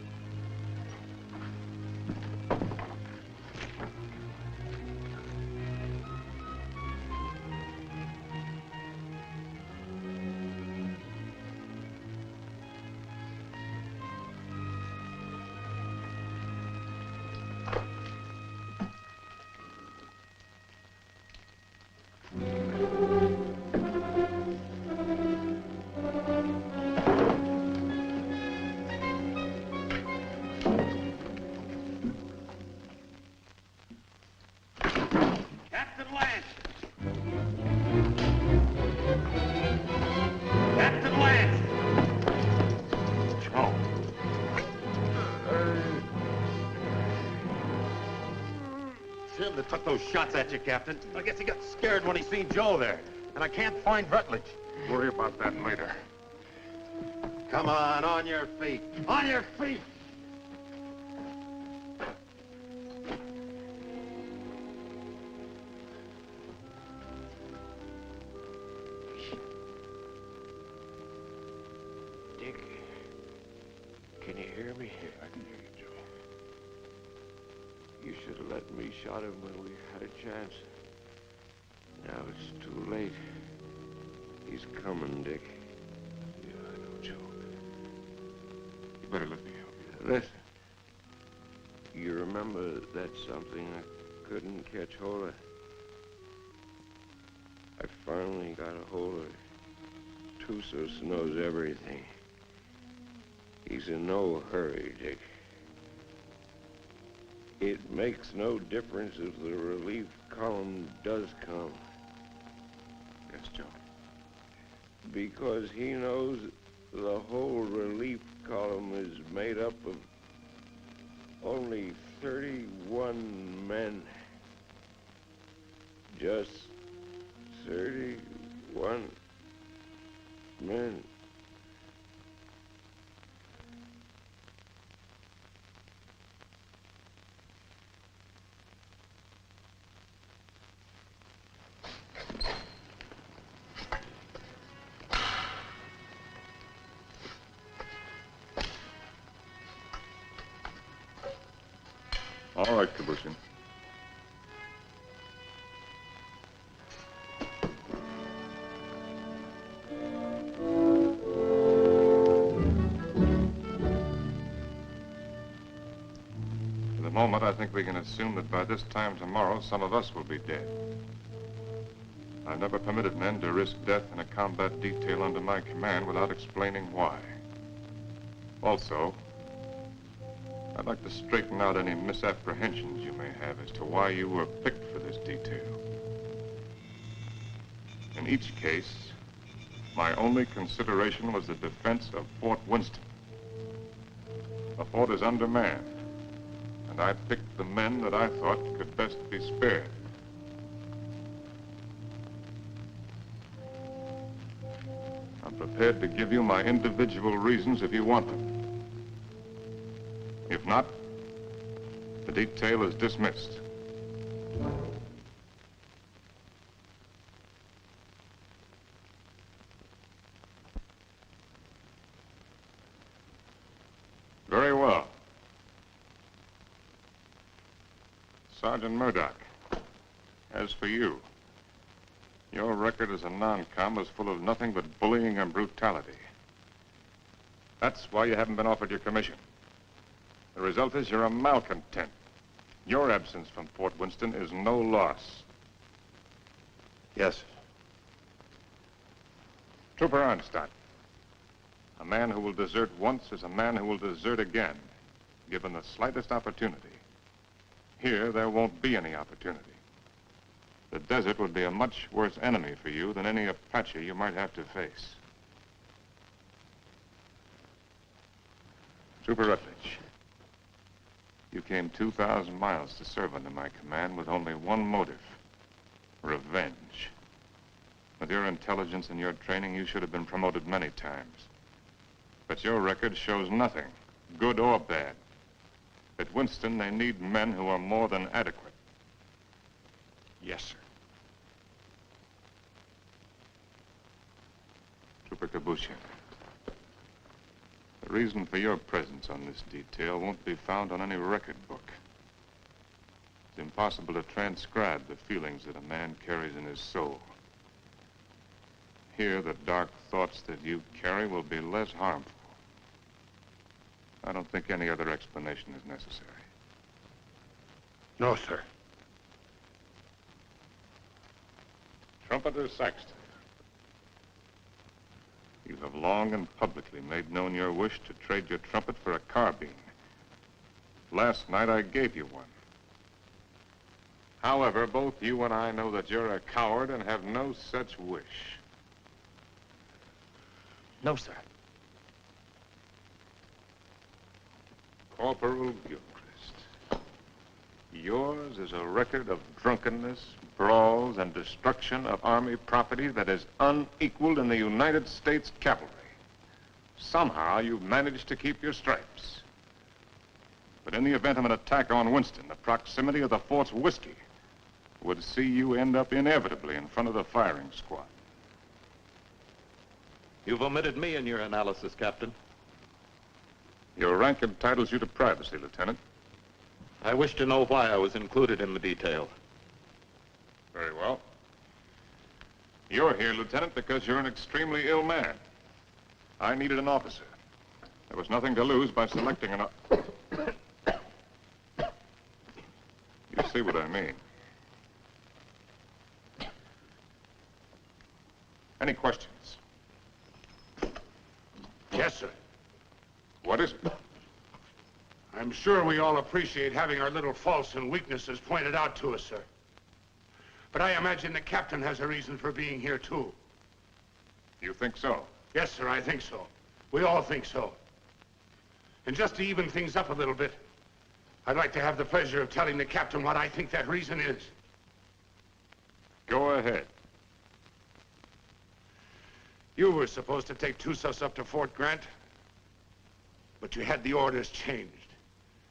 That took those shots at you, Captain. I guess he got scared when he seen Joe there. And I can't find Rutledge. Worry about that later. Come on your feet. On your feet! Dick, can you hear me? Yeah, I can hear you, Joe. You should have let me shot him when we had a chance. Now it's too late. He's coming, Dick. Yeah, I know, Joe. You better let me help you. Listen. You remember that something I couldn't catch hold of? I finally got a hold of it. Tussos knows everything. He's in no hurry, Dick. It makes no difference if the relief column does come. Yes, Joe. Because he knows the whole relief column is made up of only 31 men. Just 31 men. All right, Kabushin. For the moment, I think we can assume that by this time tomorrow, some of us will be dead. I've never permitted men to risk death in a combat detail under my command without explaining why. Also, I'd like to straighten out any misapprehensions you may have as to why you were picked for this detail. In each case, my only consideration was the defense of Fort Winston. The fort is undermanned, and I picked the men that I thought could best be spared. I'm prepared to give you my individual reasons if you want them. If not, the detail is dismissed. Very well. Sergeant Murdoch, as for you, your record as a non-com is full of nothing but bullying and brutality. That's why you haven't been offered your commission. The result is you're a malcontent. Your absence from Fort Winston is no loss. Yes, sir. Trooper Arnstadt. A man who will desert once is a man who will desert again, given the slightest opportunity. Here, there won't be any opportunity. The desert would be a much worse enemy for you than any Apache you might have to face. Trooper Rutledge, you came 2,000 miles to serve under my command with only one motive: revenge. With your intelligence and your training, you should have been promoted many times. But your record shows nothing, good or bad. At Winston, they need men who are more than adequate. Yes, sir. Trooper Kabusha, the reason for your presence on this detail won't be found on any record book. It's impossible to transcribe the feelings that a man carries in his soul. Here, the dark thoughts that you carry will be less harmful. I don't think any other explanation is necessary. No, sir. Trumpeter Saxton, you have long and publicly made known your wish to trade your trumpet for a carbine. Last night, I gave you one. However, both you and I know that you're a coward and have no such wish. No, sir. Corporal Gilchrist, yours is a record of drunkenness, brawls, and destruction of Army property that is unequaled in the United States cavalry. Somehow, you've managed to keep your stripes. But in the event of an attack on Winston, the proximity of the fort's whiskey would see you end up inevitably in front of the firing squad. You've omitted me in your analysis, Captain. Your rank entitles you to privacy, Lieutenant. I wish to know why I was included in the detail. Very well. You're here, Lieutenant, because you're an extremely ill man. I needed an officer. There was nothing to lose by selecting an... You see what I mean. Any questions? Yes, sir. What is it? I'm sure we all appreciate having our little faults and weaknesses pointed out to us, sir. But I imagine the captain has a reason for being here, too. You think so? Yes, sir, I think so. We all think so. And just to even things up a little bit, I'd like to have the pleasure of telling the captain what I think that reason is. Go ahead. You were supposed to take Tussos up to Fort Grant, but you had the orders changed.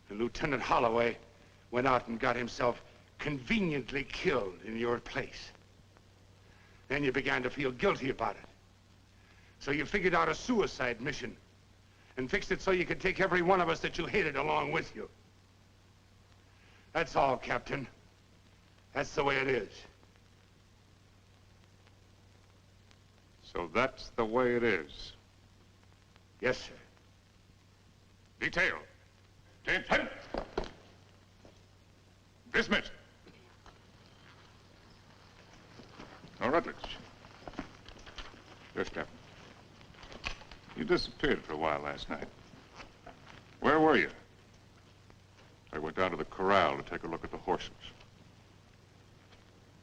And Lieutenant Holloway went out and got himself conveniently killed in your place. Then you began to feel guilty about it. So you figured out a suicide mission and fixed it so you could take every one of us that you hated along with you. That's all, Captain. That's the way it is. So that's the way it is. Yes, sir. Detail. Attention. Dismissed. Now, Rutledge. Yes, Captain. You disappeared for a while last night. Where were you? I went down to the corral to take a look at the horses.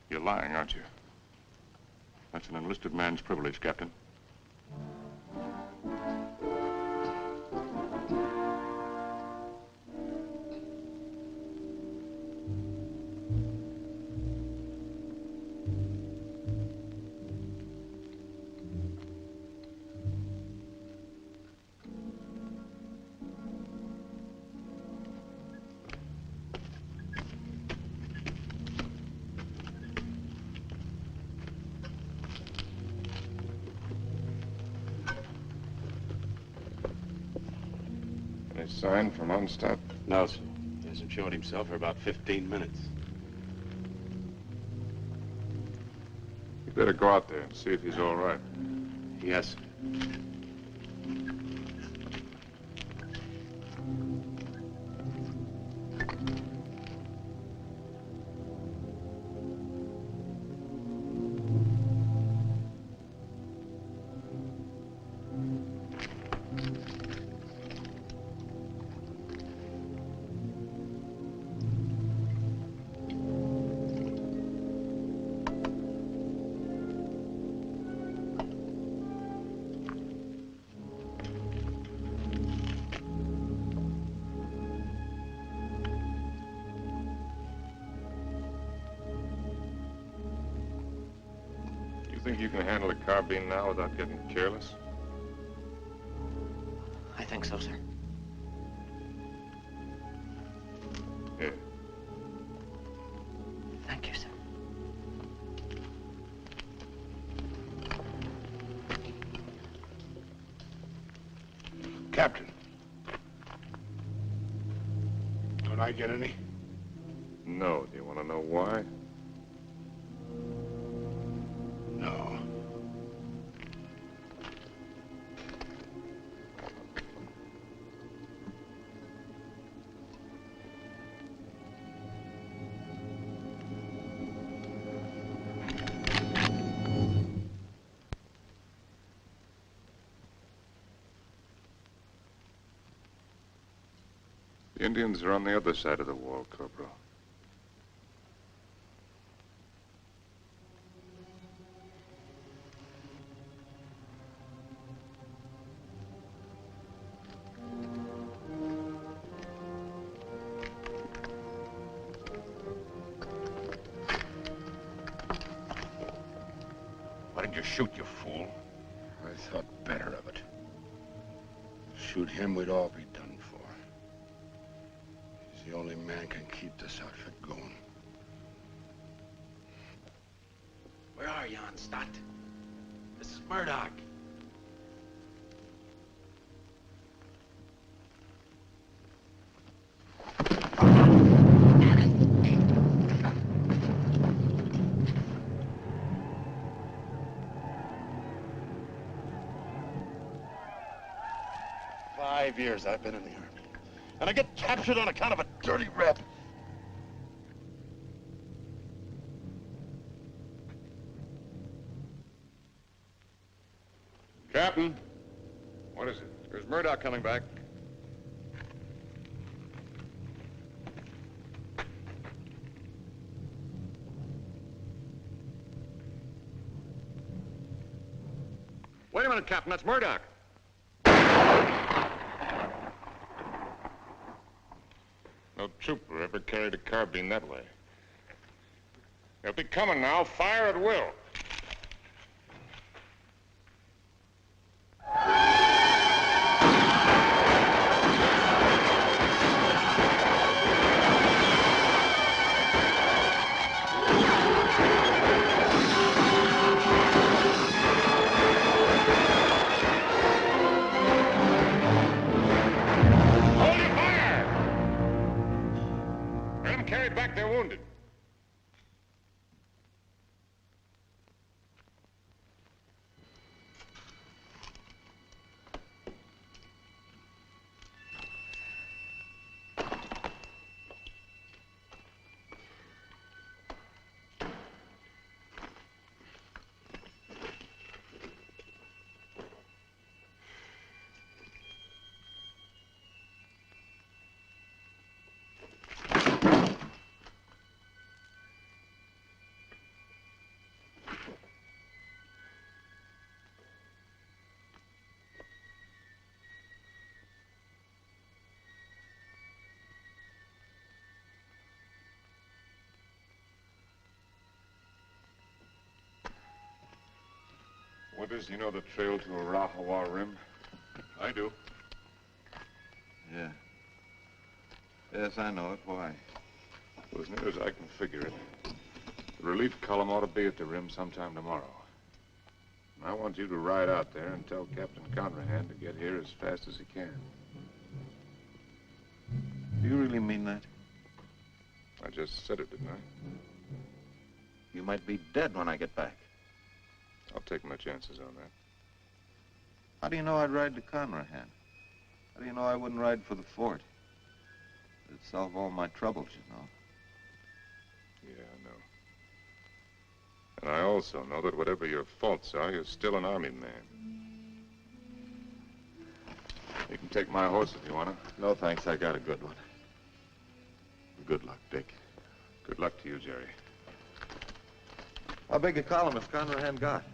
You're lying, aren't you? That's an enlisted man's privilege, Captain. Any sign from Onstadt? No, sir. He hasn't showed himself for about 15 minutes. You better go out there and see if he's all right. Yes, sir. think you can handle a carbine now without getting careless? I think so, sir. Here. Thank you, sir. Captain. Don't I get any? No. Do you want to know why? No. The Indians are on the other side of the wall, Corporal. Why didn't you shoot, you fool? I thought better of it. Shoot him, we'd all be done for. He's the only man can keep this outfit going. Where are you, Stott? This is Murdoch. Years I've been in the Army. And I get captured on account of a dirty rep. Captain. What is it? Is Murdoch coming back? Wait a minute, Captain. That's Murdoch. No trooper ever carried a carbine that way. They'll be coming now. Fire at will. Back their wounded. Withers, you know the trail to Arahawa Rim? I do. Yeah. Yes, I know it. Why? Well, as near as I can figure it, the relief column ought to be at the rim sometime tomorrow. And I want you to ride out there and tell Captain Conrahan to get here as fast as he can. Do you really mean that? I just said it, didn't I? You might be dead when I get back. I'll take my chances on that. How do you know I'd ride to Conrahan? How do you know I wouldn't ride for the fort? It'd solve all my troubles, you know. Yeah, I know. And I also know that whatever your faults are, you're still an Army man. You can take my horse if you want to. No, thanks. I got a good one. Good luck, Dick. Good luck to you, Jerry. How big a column has Conrahan got?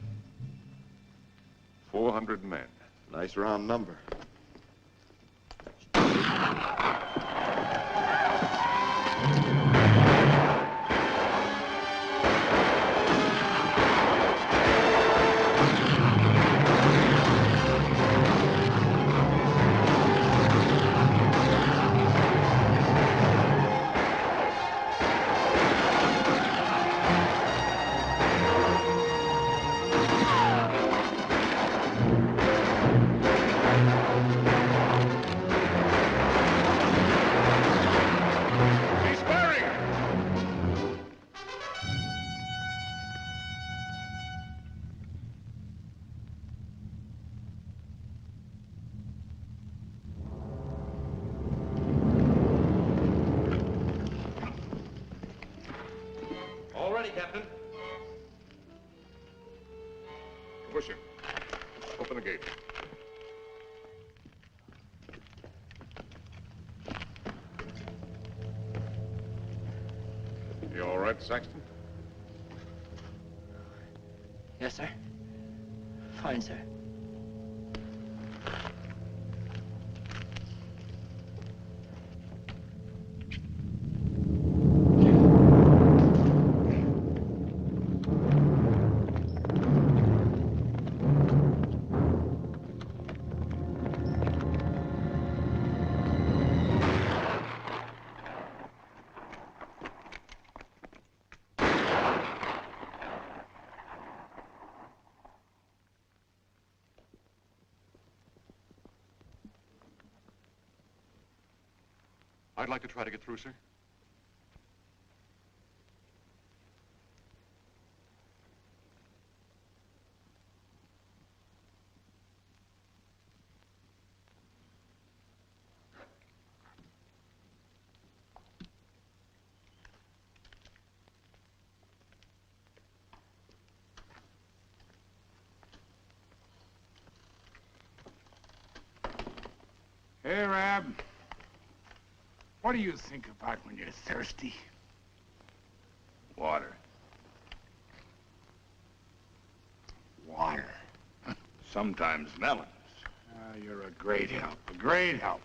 400 men. Nice round number. push him. Open the gate. You all right, Saxton? Yes, sir. Fine, sir. I'd like to try to get through, sir. Hey, Rab. What do you think about when you're thirsty? Water. Water. Sometimes melons. You're a great help. A great help.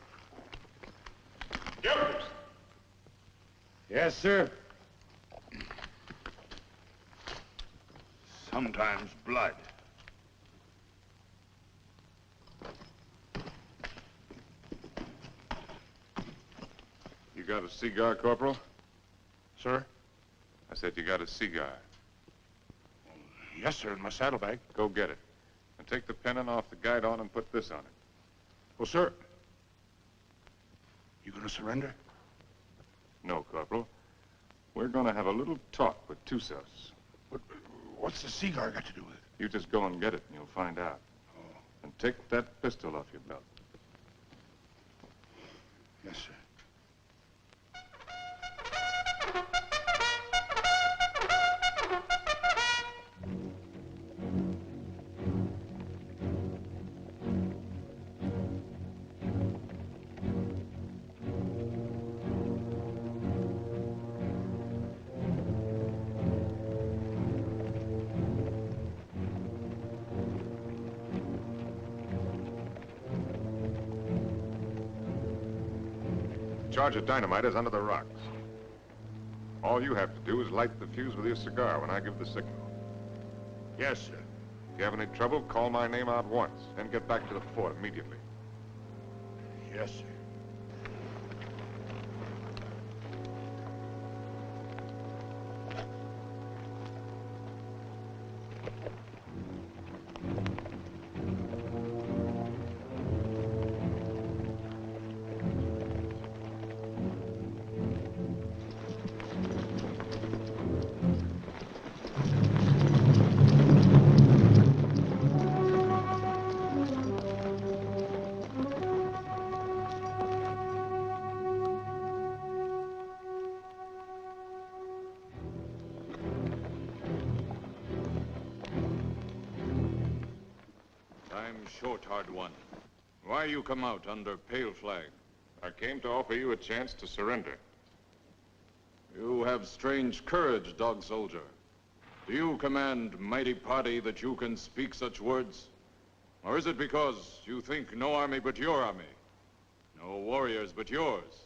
Jokers! Yes, sir. Sometimes blood. You got a cigar, Corporal? Sir? I said you got a cigar. Yes, sir, in my saddlebag. Go get it. And take the pennon off the guidon and put this on it. Well, sir, you gonna surrender? No, Corporal. We're gonna have a little talk with Tussos. What's the cigar got to do with it? You just go and get it and you'll find out. Oh. And take that pistol off your belt. Yes, sir. Charge of dynamite is under the rocks. All you have to do is light the fuse with your cigar when I give the signal. Yes, sir. If you have any trouble, call my name out once, then get back to the fort immediately. Yes, sir. Short, hard one. Why you come out under pale flag? I came to offer you a chance to surrender. You have strange courage, dog soldier. Do you command mighty party that you can speak such words? Or is it because you think no army but your army? No warriors but yours?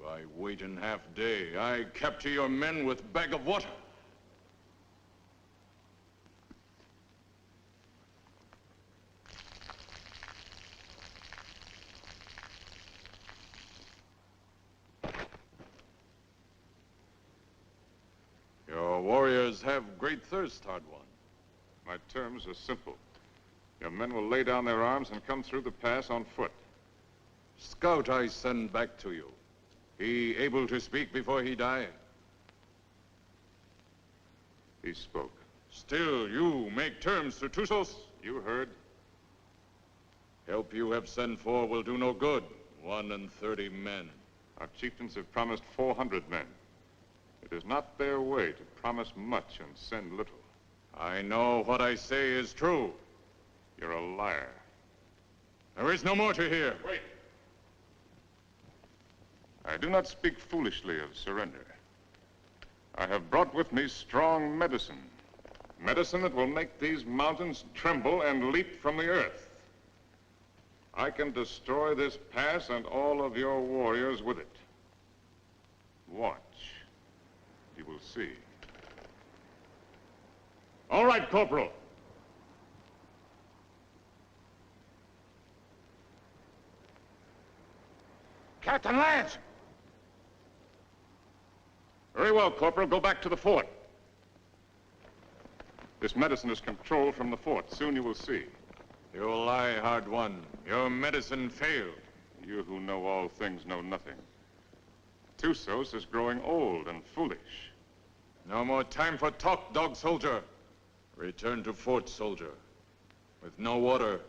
By waiting half day, I capture your men with bag of water. Your warriors have great thirst, hard one. My terms are simple. Your men will lay down their arms and come through the pass on foot. Scout I send back to you. He able to speak before he die? He spoke. Still, you make terms to Tussos? You heard. Help you have sent for will do no good. 31 men. Our chieftains have promised 400 men. It is not their way to promise much and send little. I know what I say is true. You're a liar. There is no more to hear. Wait. I do not speak foolishly of surrender. I have brought with me strong medicine. Medicine that will make these mountains tremble and leap from the earth. I can destroy this pass and all of your warriors with it. Watch. You will see. All right, Corporal. Captain Lance! Very well, Corporal. Go back to the fort. This medicine is controlled from the fort. Soon you will see. You lie, hard one. Your medicine failed. You who know all things know nothing. Tussos is growing old and foolish. No more time for talk, dog soldier. Return to fort, soldier. With no water,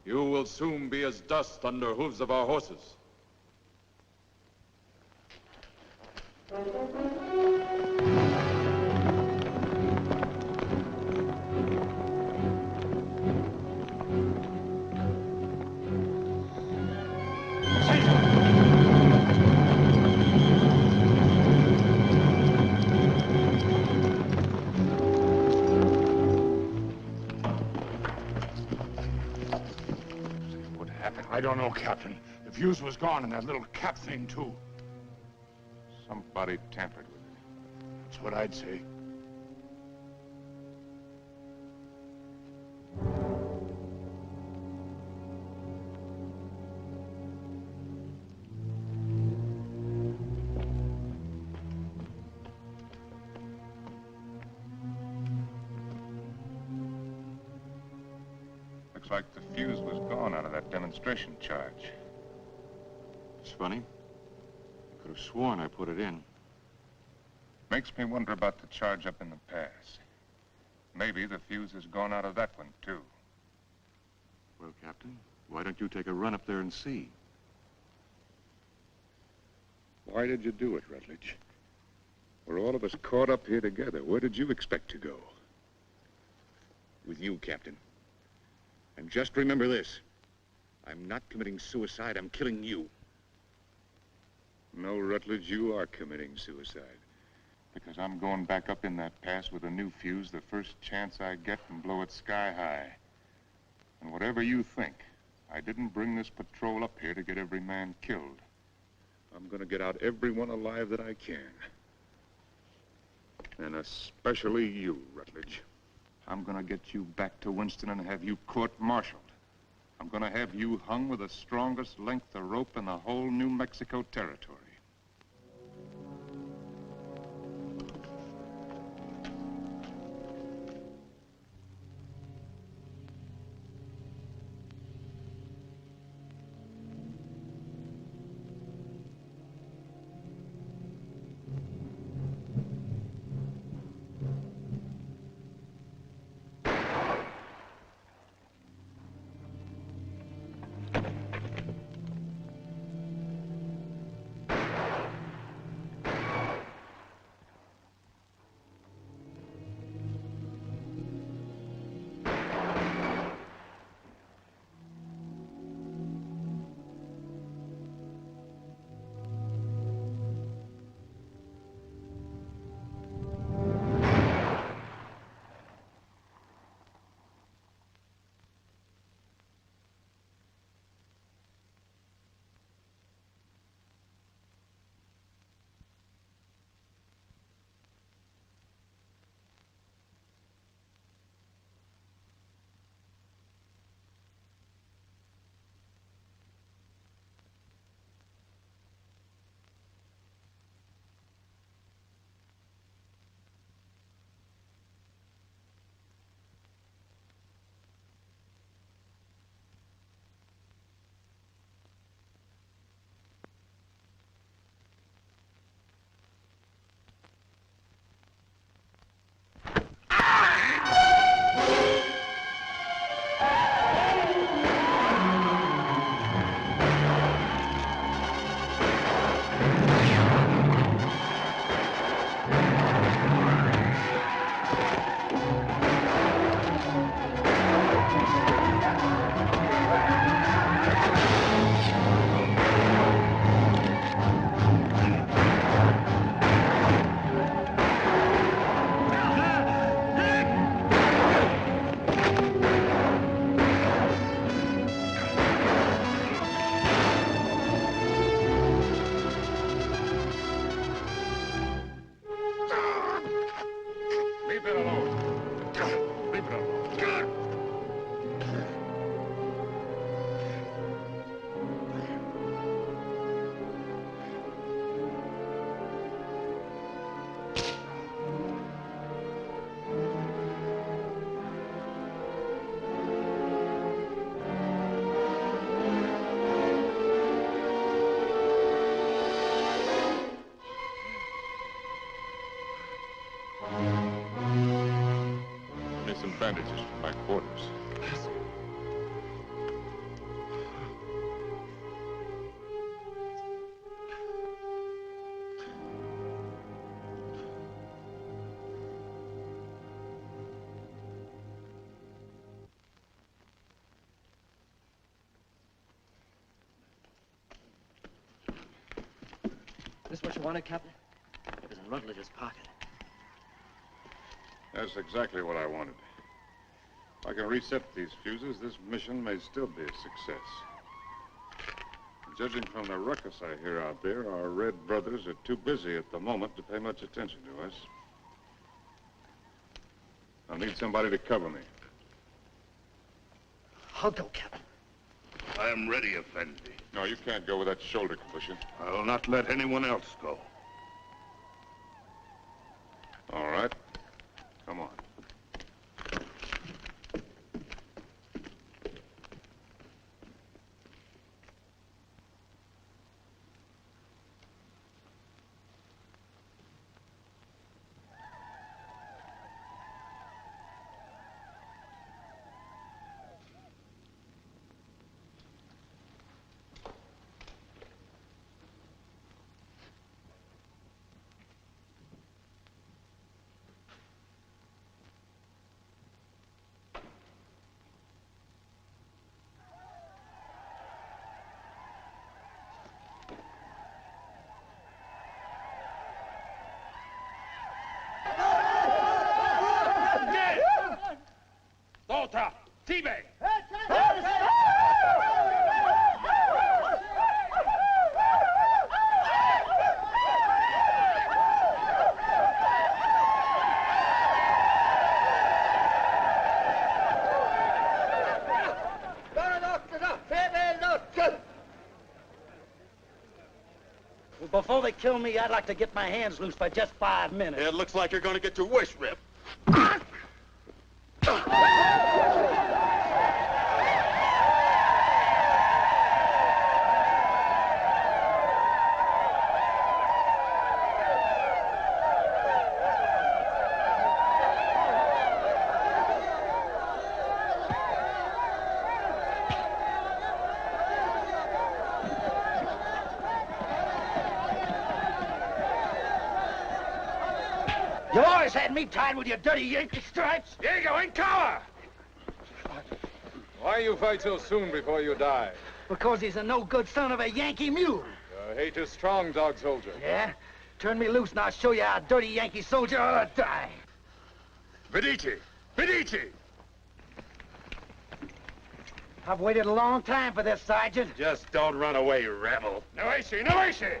you will soon be as dust under hooves of our horses. I don't know, Captain. The fuse was gone and that little cap thing, too. Somebody tampered with it. That's what I'd say. Looks like the fuse was gone out of that demonstration charge. It's funny. I could have sworn I put it in. Makes me wonder about the charge up in the pass. Maybe the fuse has gone out of that one, too. Well, Captain, why don't you take a run up there and see? Why did you do it, Rutledge? We're all of us caught up here together. Where did you expect to go? With you, Captain. And just remember this. I'm not committing suicide, I'm killing you. No, Rutledge, you are committing suicide. Because I'm going back up in that pass with a new fuse the first chance I get and blow it sky high. And whatever you think, I didn't bring this patrol up here to get every man killed. I'm going to get out everyone alive that I can. And especially you, Rutledge. I'm going to get you back to Winston and have you court-martialed. I'm going to have you hung with the strongest length of rope in the whole New Mexico territory. bandages from my quarters. This what you wanted, Captain? It was in Rutledge's pocket. That's exactly what I wanted. If I can reset these fuses, this mission may still be a success. Judging from the ruckus I hear out there, our Red brothers are too busy at the moment to pay much attention to us. I'll need somebody to cover me. I'll go, Captain. I am ready, Effendi. No, you can't go with that shoulder cushion. I will not let anyone else go. All right. Come on. Volta! T-Bay! Before they kill me, I'd like to get my hands loose for just 5 minutes. It looks like you're going to get your wish ripped. You always had me tied with your dirty Yankee stripes. Diego, in cover! Why you fight so soon before you die? Because he's a no-good son of a Yankee mule. Your hate is strong, dog soldier. Yeah? Turn me loose and I'll show you how a dirty Yankee soldier ought to die. Medici! Medici! I've waited a long time for this, Sergeant. Just don't run away, rebel. No issue, no issue!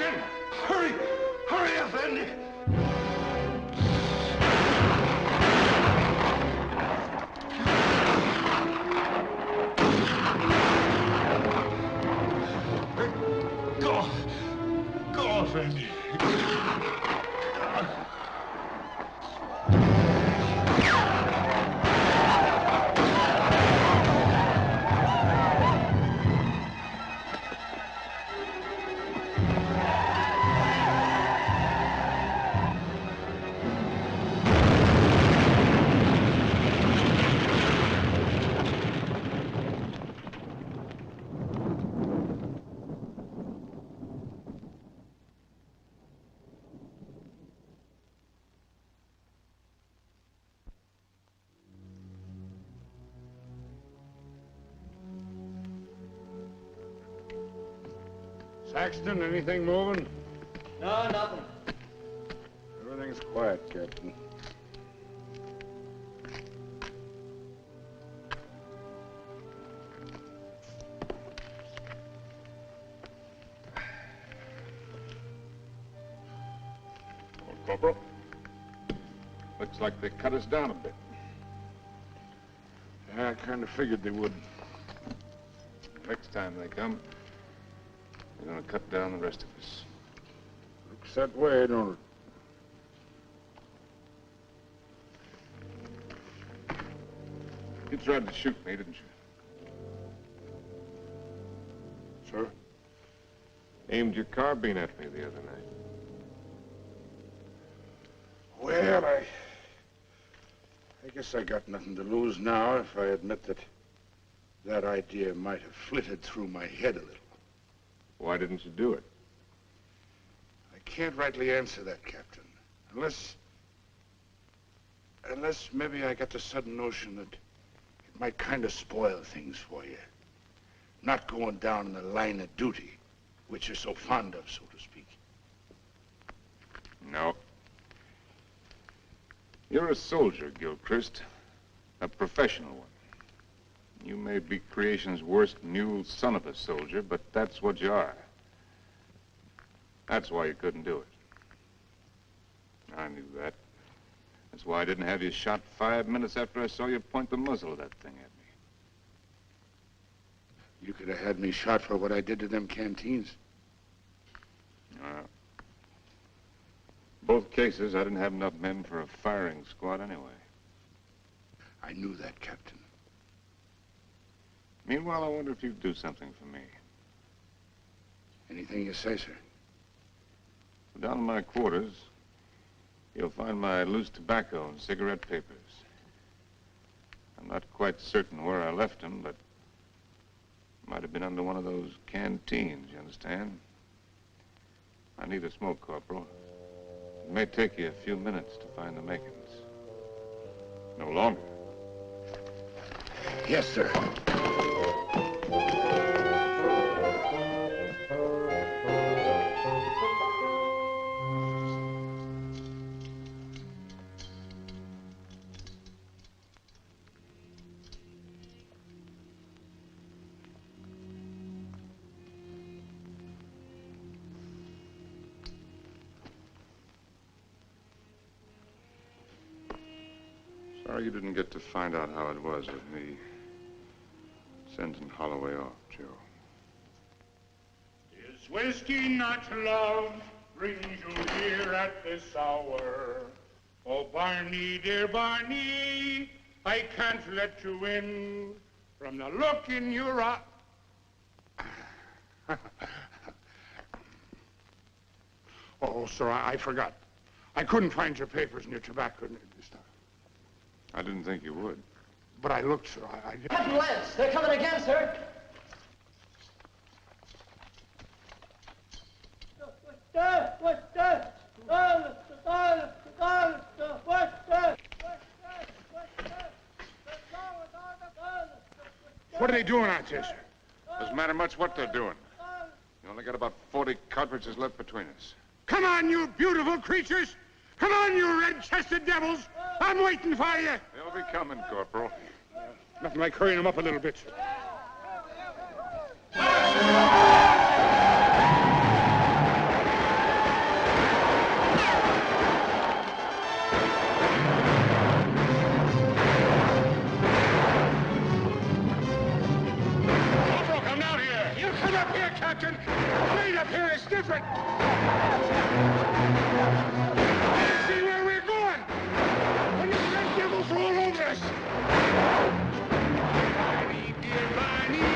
again! Hurry! Hurry, Effendi! Go, Effendi. Saxton, anything moving? No, nothing. Everything's quiet, Captain. Well, Corporal, looks like they cut us down a bit. Yeah, I kind of figured they would. Next time they come, they're gonna cut down the rest of us. Looks that way, don't it? You tried to shoot me, didn't you? Sir? Aimed your carbine at me the other night. Well, I guess I got nothing to lose now if I admit that that idea might have flitted through my head a little. Why didn't you do it? I can't rightly answer that, Captain. Unless maybe I got the sudden notion that it might kind of spoil things for you. Not going down the line of duty, which you're so fond of, so to speak. No. You're a soldier, Gilchrist. A professional one. You may be creation's worst mule son of a soldier, but that's what you are. That's why you couldn't do it. I knew that. That's why I didn't have you shot 5 minutes after I saw you point the muzzle of that thing at me. You could have had me shot for what I did to them canteens. Both cases, I didn't have enough men for a firing squad anyway. I knew that, Captain. Meanwhile, I wonder if you'd do something for me. Anything you say, sir. Down in my quarters, you'll find my loose tobacco and cigarette papers. I'm not quite certain where I left them, but it might have been under one of those canteens, you understand? I need a smoke, Corporal. It may take you a few minutes to find the makings. No longer. Yes, sir. Sorry you didn't get to find out how it was with me sending Holloway off, Joe. Is whiskey not love brings you here at this hour? Oh, Barney, dear Barney, I can't let you in from the look in your eye. Oh, sir, I forgot. I couldn't find your papers and your tobacco this time. I didn't think you would. But I looked, sir. I Captain Lance, they're coming again, sir. What are they doing out there, sir? Doesn't matter much what they're doing. You only got about 40 cartridges left between us. Come on, you beautiful creatures! Come on, you red-chested devils! I'm waiting for you! They'll be coming, Corporal. Nothing like hurrying them up a little bit. See where we're going! When the red devils roll over us! Barney, dear Barney,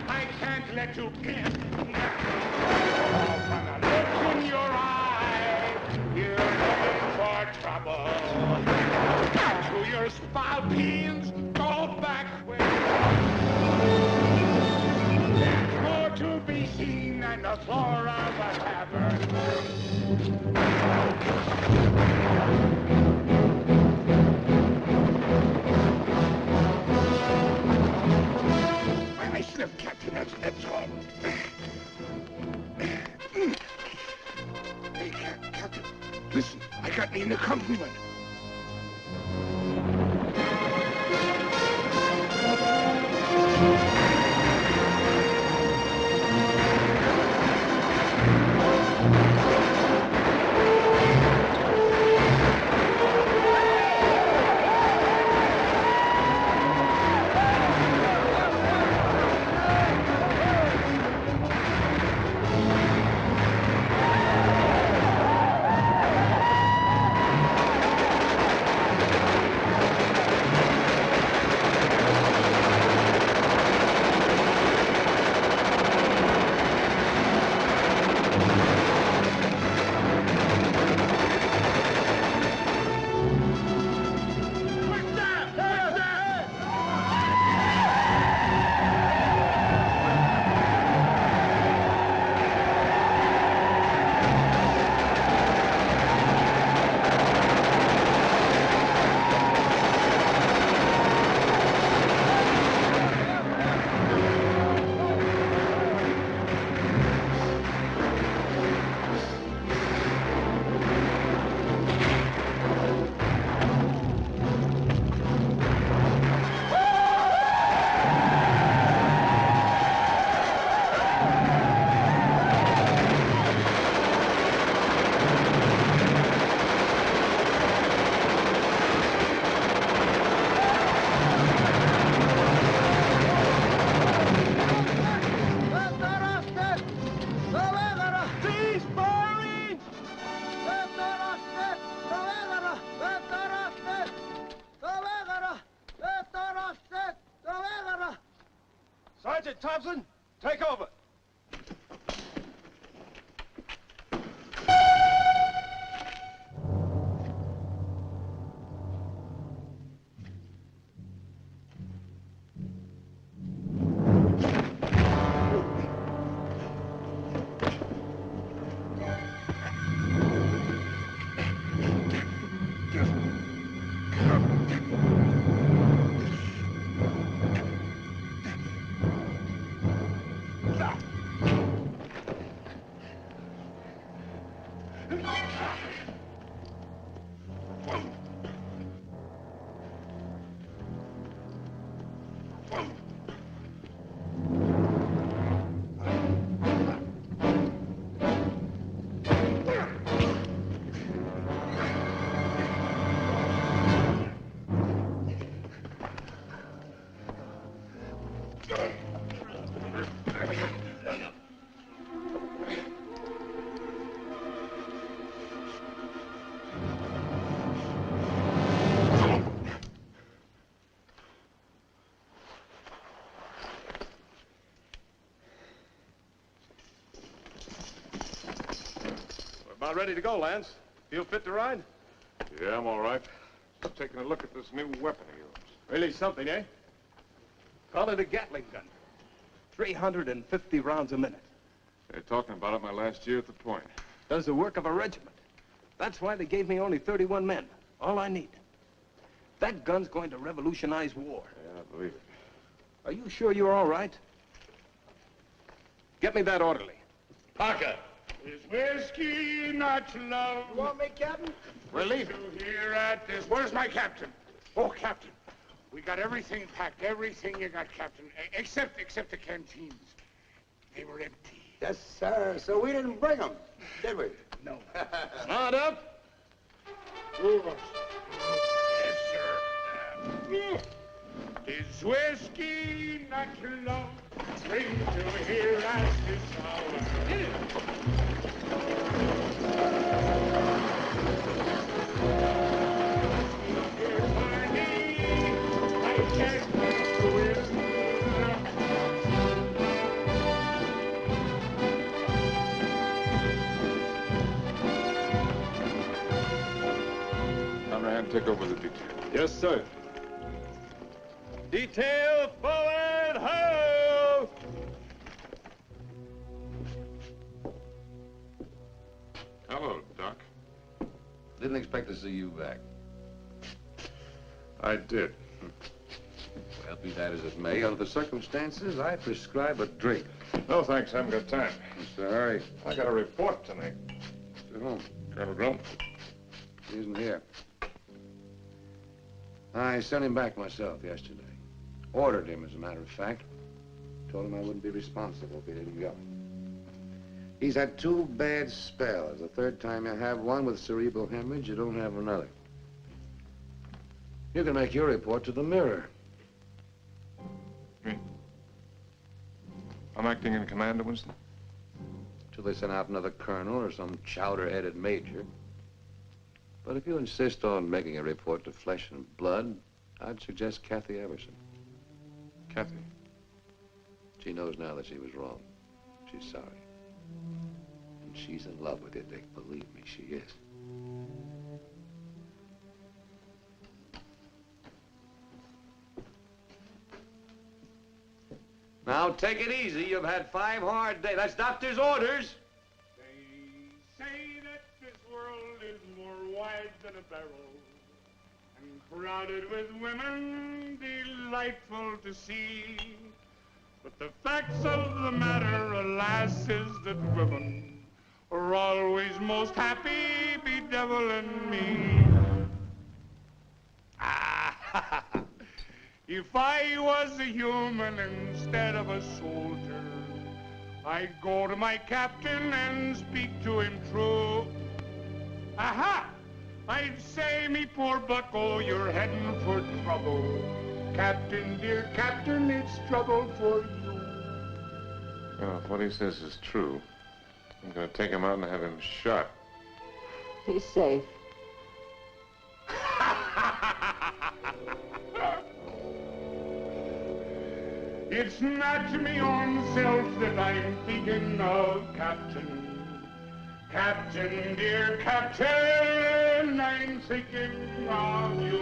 I can't let you in. From the look in your eye, you're looking for trouble. To your spalpeens, go back where there's more to be seen than the floor of a tavern. I slipped, Captain, that's all. Hey, Captain, listen, I got me an accompaniment. Sergeant Thompson, take over. About ready to go, Lance. Feel fit to ride? Yeah, I'm all right. I'm taking a look at this new weapon of yours. Really something, eh? Call it a Gatling gun. 350 rounds a minute. They're talking about it my last year at the point. Does the work of a regiment. That's why they gave me only 31 men. All I need. That gun's going to revolutionize war. Yeah, I believe it. Are you sure you're all right? Get me that orderly. Parker. Is whiskey not love? You want me, Captain? We're leaving. Here at this. Where's my captain? Oh, Captain. We got everything packed. Everything you got, Captain. Except the canteens. They were empty. Yes, sir. So we didn't bring them, did we? No. Not up. Move us. Yes, sir. 'Tis whiskey, not love, brings you here at this hour. Dear Barney, I can't do it. Conrad, take over the detail. Yes, sir. Detail forward, ho! Hello, Doc. Didn't expect to see you back. I did. Well, be that as it may, under the circumstances, I prescribe a drink. No, thanks. I haven't got time. What's the hurry? I got a report tonight. To whom? Colonel Grump. He isn't here. I sent him back myself yesterday. Ordered him, as a matter of fact. Told him I wouldn't be responsible if he didn't go. He's had 2 bad spells. The third time you have one with cerebral hemorrhage, you don't have another. You can make your report to the Mirror. Me? I'm acting in command at Winston? Till they send out another colonel or some chowder-headed major. But if you insist on making a report to Flesh and Blood, I'd suggest Kathy Everson. Kathy? She knows now that she was wrong. She's sorry. And she's in love with you, Dick. Believe me, she is. Now, take it easy. You've had 5 hard days. That's doctor's orders. They say that this world is more wide than a barrel and crowded with women delightful to see. But the facts of the matter, alas, is that women are always most happy bedeviling me. Ah, if I was a human instead of a soldier, I'd go to my captain and speak to him true. Aha! I'd say, me poor bucko, you're heading for trouble. Captain, dear Captain, it's trouble for you. Well, if what he says is true, I'm going to take him out and have him shot. He's safe. It's not me own self that I'm thinking of, Captain. Captain, dear Captain, I'm thinking of you.